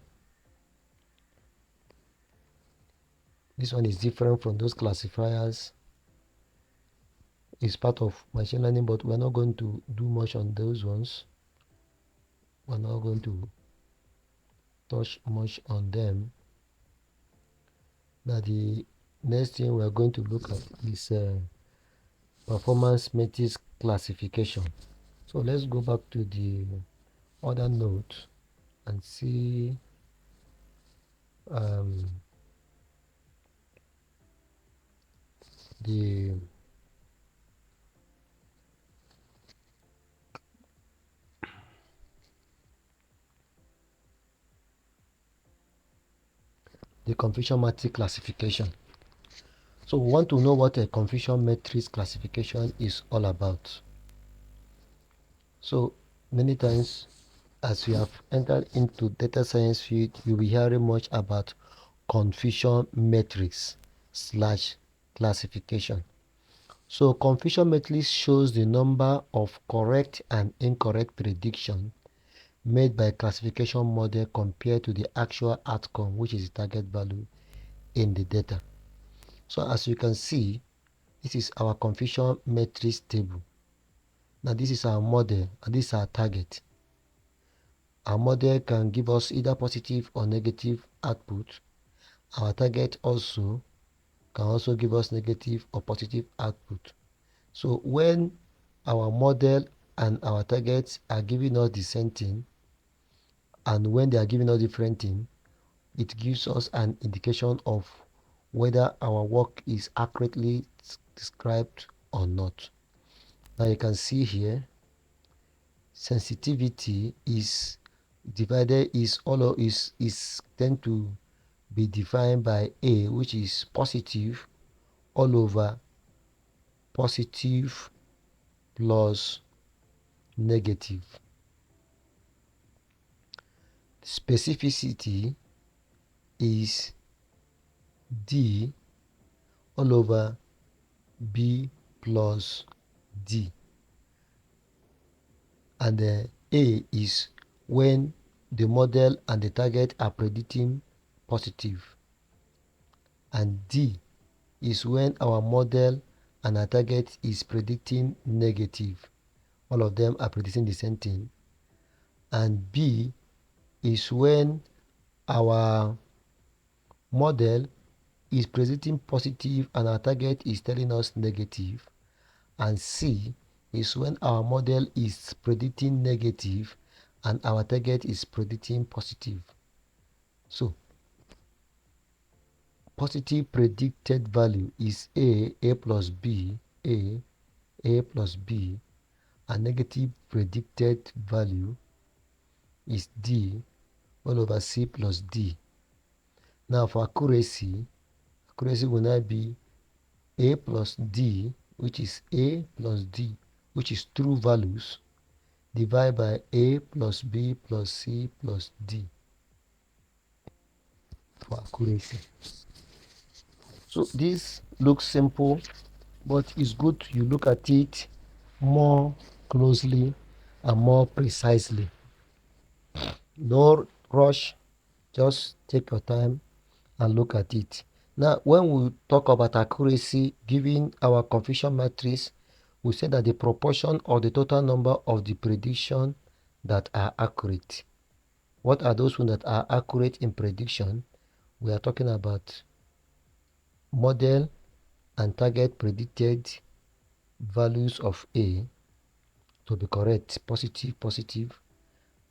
This one is different from those classifiers. It's part of machine learning, but we're not going to do much on those ones. We're not going to touch much on them. Now the next thing we're going to look at is performance metrics classification. So let's go back to the other note and see um, the confusion matrix classification. So we want to know what a confusion matrix classification is all about. So many times as we have entered into data science field, you'll be hearing much about confusion matrix slash classification. So confusion matrix shows the number of correct and incorrect prediction made by classification model compared to the actual outcome, which is the target value in the data. So as you can see, this is our confusion matrix table. Now this is our model and this is our target. Our model can give us either positive or negative output. Our target also can also give us negative or positive output. So when our model and our targets are giving us the same thing, and when they are giving us different thing, it gives us an indication of whether our work is accurately described or not. Now you can see here, sensitivity is divided is tend to be defined by A, which is positive all over positive plus negative. Specificity is D all over B plus D. And A is when the model and the target are predicting positive. And D is when our model and our target is predicting negative. All of them are predicting the same thing. And B is when our model is predicting positive and our target is telling us negative. And C is when our model is predicting negative and our target is predicting positive. So positive predicted value is A plus B, A plus B, and negative predicted value is D all over C plus D. Now for accuracy will now be A plus D, which is A plus D, which is true values, divided by A plus B plus C plus D for accuracy. So this looks simple, but it's good you look at it more closely and more precisely. No rush, just take your time and look at it. Now, when we talk about accuracy, given our confusion matrix, we say that the proportion of the total number of the prediction that are accurate. What are those ones that are accurate in prediction? We are talking about model and target predicted values of A to be correct, positive,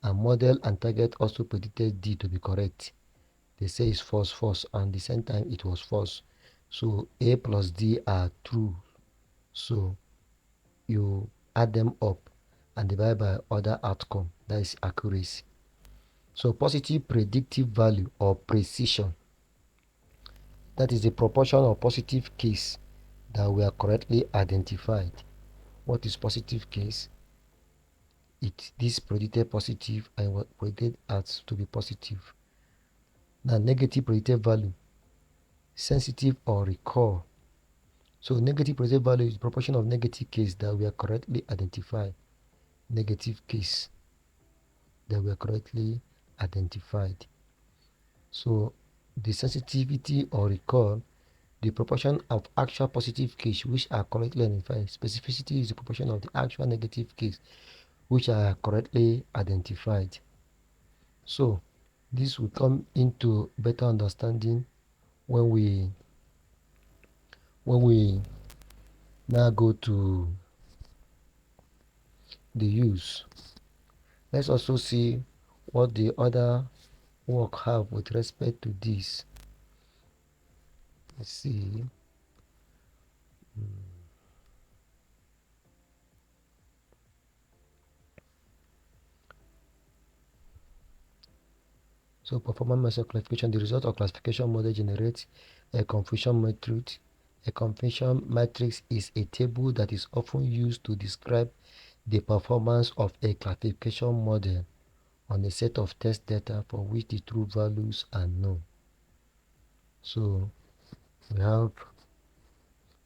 and model and target also predicted D to be correct. They say it's false, and the same time it was false. So A plus D are true. So you add them up and divide by other outcome. That is accuracy. So positive predictive value or precision, that is the proportion of positive case that were correctly identified. What is positive case? This predicted positive and what predicted as to be positive. Now negative predicted value, sensitive or recall. So negative predicted value is the proportion of negative case that were correctly identified. Negative case that were correctly identified. So the sensitivity or recall, the proportion of actual positive case which are correctly identified. Specificity is the proportion of the actual negative case which are correctly identified. So this will come into better understanding when we now go to the use. Let's also see what the other work have with respect to this? Let's see. So performance measure classification. The result of classification model generates a confusion matrix. A confusion matrix is a table that is often used to describe the performance of a classification model on a set of test data for which the true values are known. So we have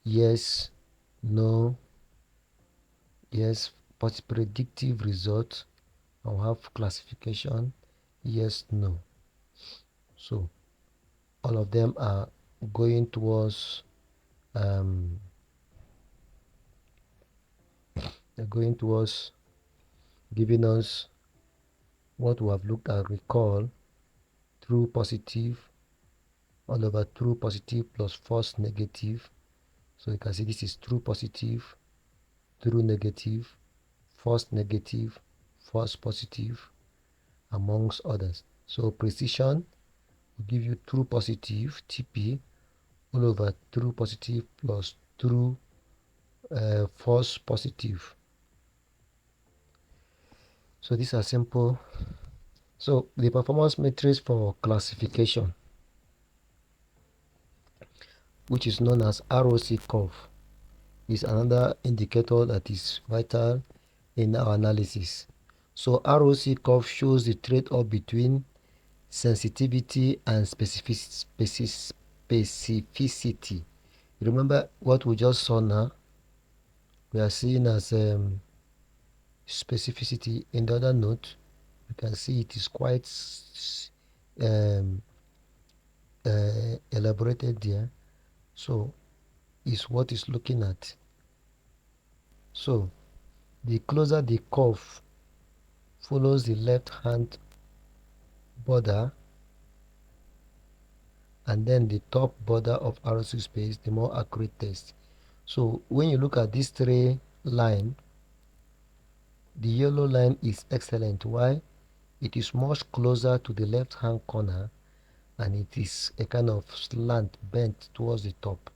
yes, no, yes, predictive result, and we have classification, yes, no. So all of them are going towards um, they're going towards giving us what we have looked at. Recall true positive all over true positive plus false negative. So you can see this is true positive, true negative, false negative, false positive, amongst others. So precision will give you true positive TP all over true positive plus true false positive. So these are simple. So the performance matrix for classification, which is known as ROC curve, is another indicator that is vital in our analysis. So ROC curve shows the trade-off between sensitivity and specificity. Remember what we just saw now? We are seeing as specificity. In the other note, you can see it is quite um, elaborated there. So is what is looking at. So the closer the curve follows the left hand border and then the top border of ROC space, the more accurate test. So when you look at these three lines, the yellow line is excellent. Why? It is much closer to the left hand corner and it is a kind of slant bent towards the top.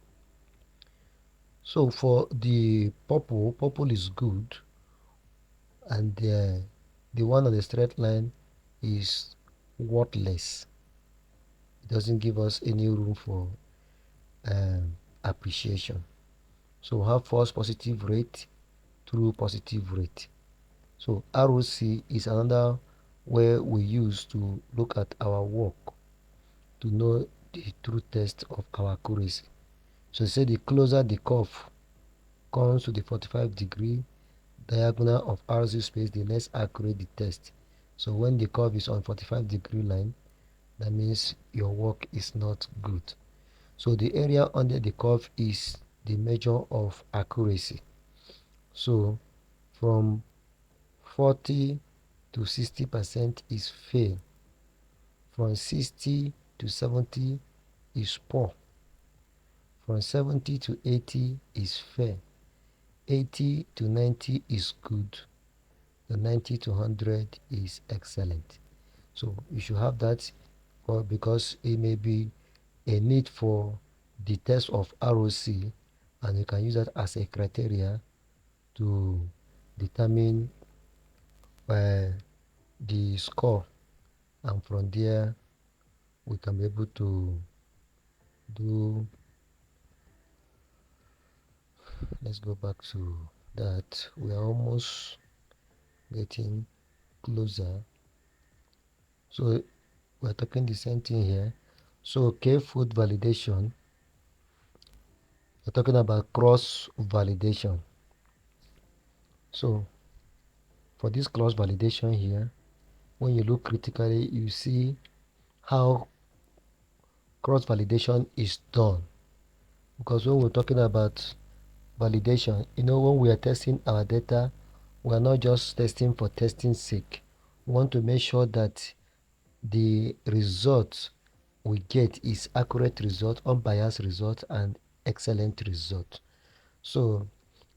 So for the purple is good, and the one on the straight line is worthless. It doesn't give us any room for appreciation. So we have false positive rate, true positive rate. So ROC is another where we use to look at our work to know the true test of our accuracy. So say the closer the curve comes to the 45-degree diagonal of ROC space, the less accurate the test. So when the curve is on 45-degree line, that means your work is not good. So the area under the curve is the measure of accuracy. So from 40 to 60% is fail. From 60 to 70 is poor. From 70 to 80 is fair. 80 to 90 is good. The 90 to 100 is excellent. So you should have that because it may be a need for the test of ROC, and you can use that as a criteria to determine the score, and from there we can be able to do. Let's go back to that. We are almost getting closer. So we're talking the same thing here. So K-food validation, we're talking about cross validation. So for this cross validation here, when you look critically, you see how cross validation is done. Because when we're talking about validation, when we are testing our data, we are not just testing for testing sake. We want to make sure that the result we get is accurate result, unbiased result, and excellent result. So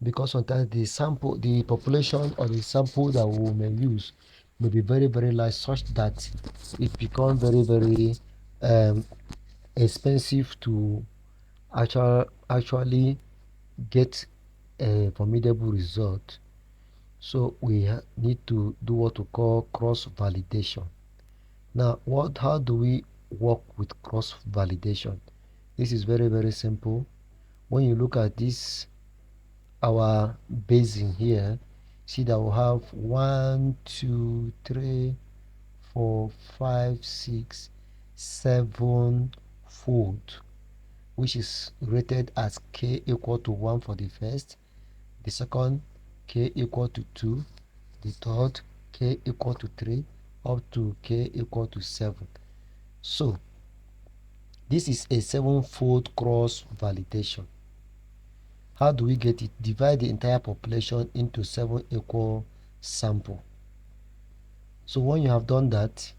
because sometimes the population or the sample that we may use may be very, very large, such that it becomes very, very um, expensive to actually get a formidable result. So we need to do what we call cross validation. Now, how do we work with cross validation? This is very, very simple. When you look at this, our basin here, see that we have 1, 2, 3, 4, 5, 6, 7 fold, which is rated as k equal to 1 for the first, the second k equal to 2, the third k equal to 3, up to k equal to 7. So this is a 7-fold cross validation. How do we get it? Divide the entire population into 7 equal sample. So when you have done that,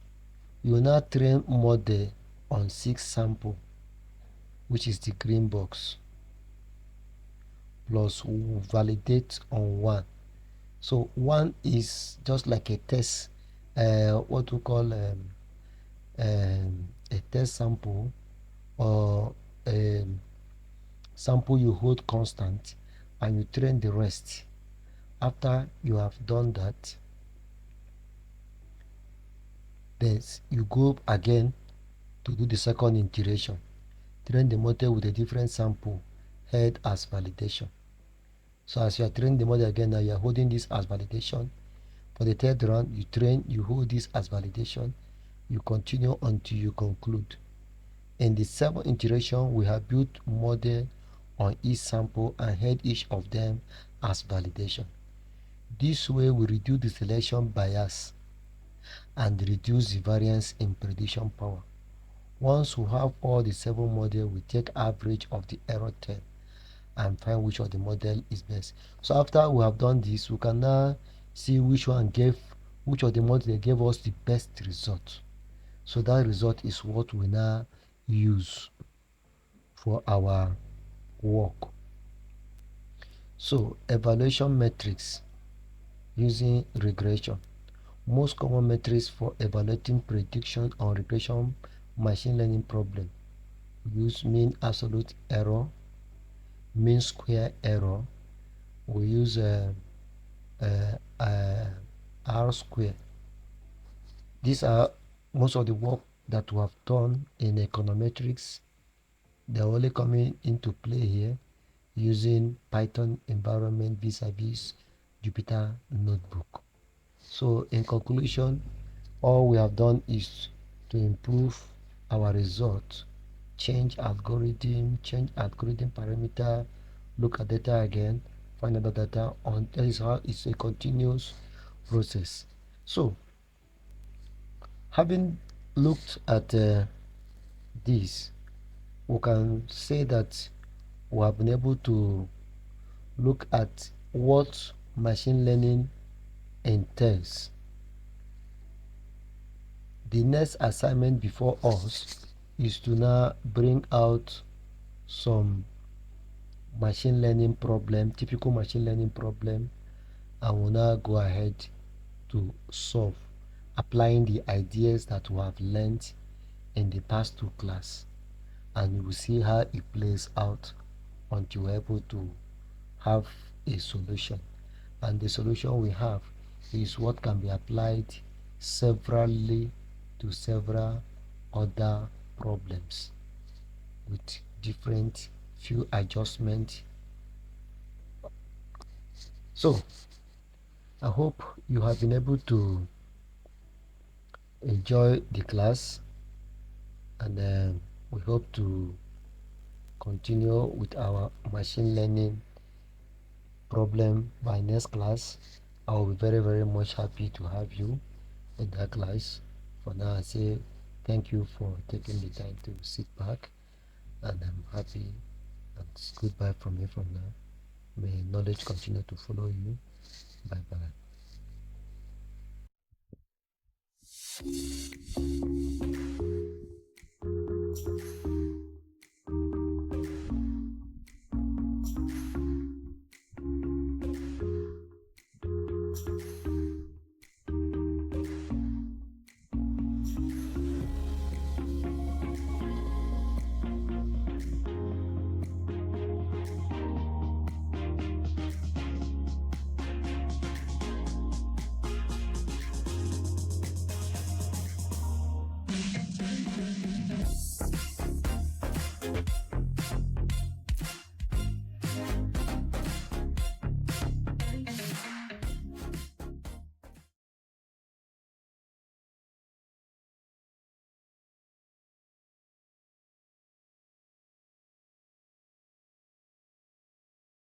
you will now train model on 6 sample, which is the green box, plus validate on 1. So 1 is just like a test, what we call a test sample, or sample you hold constant, and you train the rest. After you have done that, then you go again to do the second iteration. Train the model with a different sample held as validation. So as you are training the model again, now you are holding this as validation. For the third round, you hold this as validation. You continue until you conclude. In the 7th iteration, we have built model on each sample and held each of them as validation. This way we reduce the selection bias and reduce the variance in prediction power. Once we have all the 7 models, we take average of the error term and find which of the model is best. So after we have done this, we can now see which of the model gave us the best result. So that result is what we now use for our work. So evaluation metrics using regression. Most common metrics for evaluating prediction on regression machine learning problem. We use mean absolute error, mean square error. We use R square. These are most of the work that we have done in econometrics. They're only coming into play here using Python environment vis-a-vis Jupyter Notebook. So in conclusion, all we have done is to improve our result, change algorithm parameter, look at data again, find another data. That is how it's a continuous process. So having looked at this, we can say that we have been able to look at what machine learning entails. The next assignment before us is to now bring out some machine learning problem, typical machine learning problem, and we'll now go ahead to solve, applying the ideas that we have learned in the past 2 classes, and you will see how it plays out until we're able to have a solution. And the solution we have is what can be applied severally to several other problems with different few adjustments. So I hope you have been able to enjoy the class, and we hope to continue with our machine learning problem by next class. I will be very, very much happy to have you in that class. For now, I say thank you for taking the time to sit back, and I'm happy, and it's goodbye from me from now. May knowledge continue to follow you. Bye bye.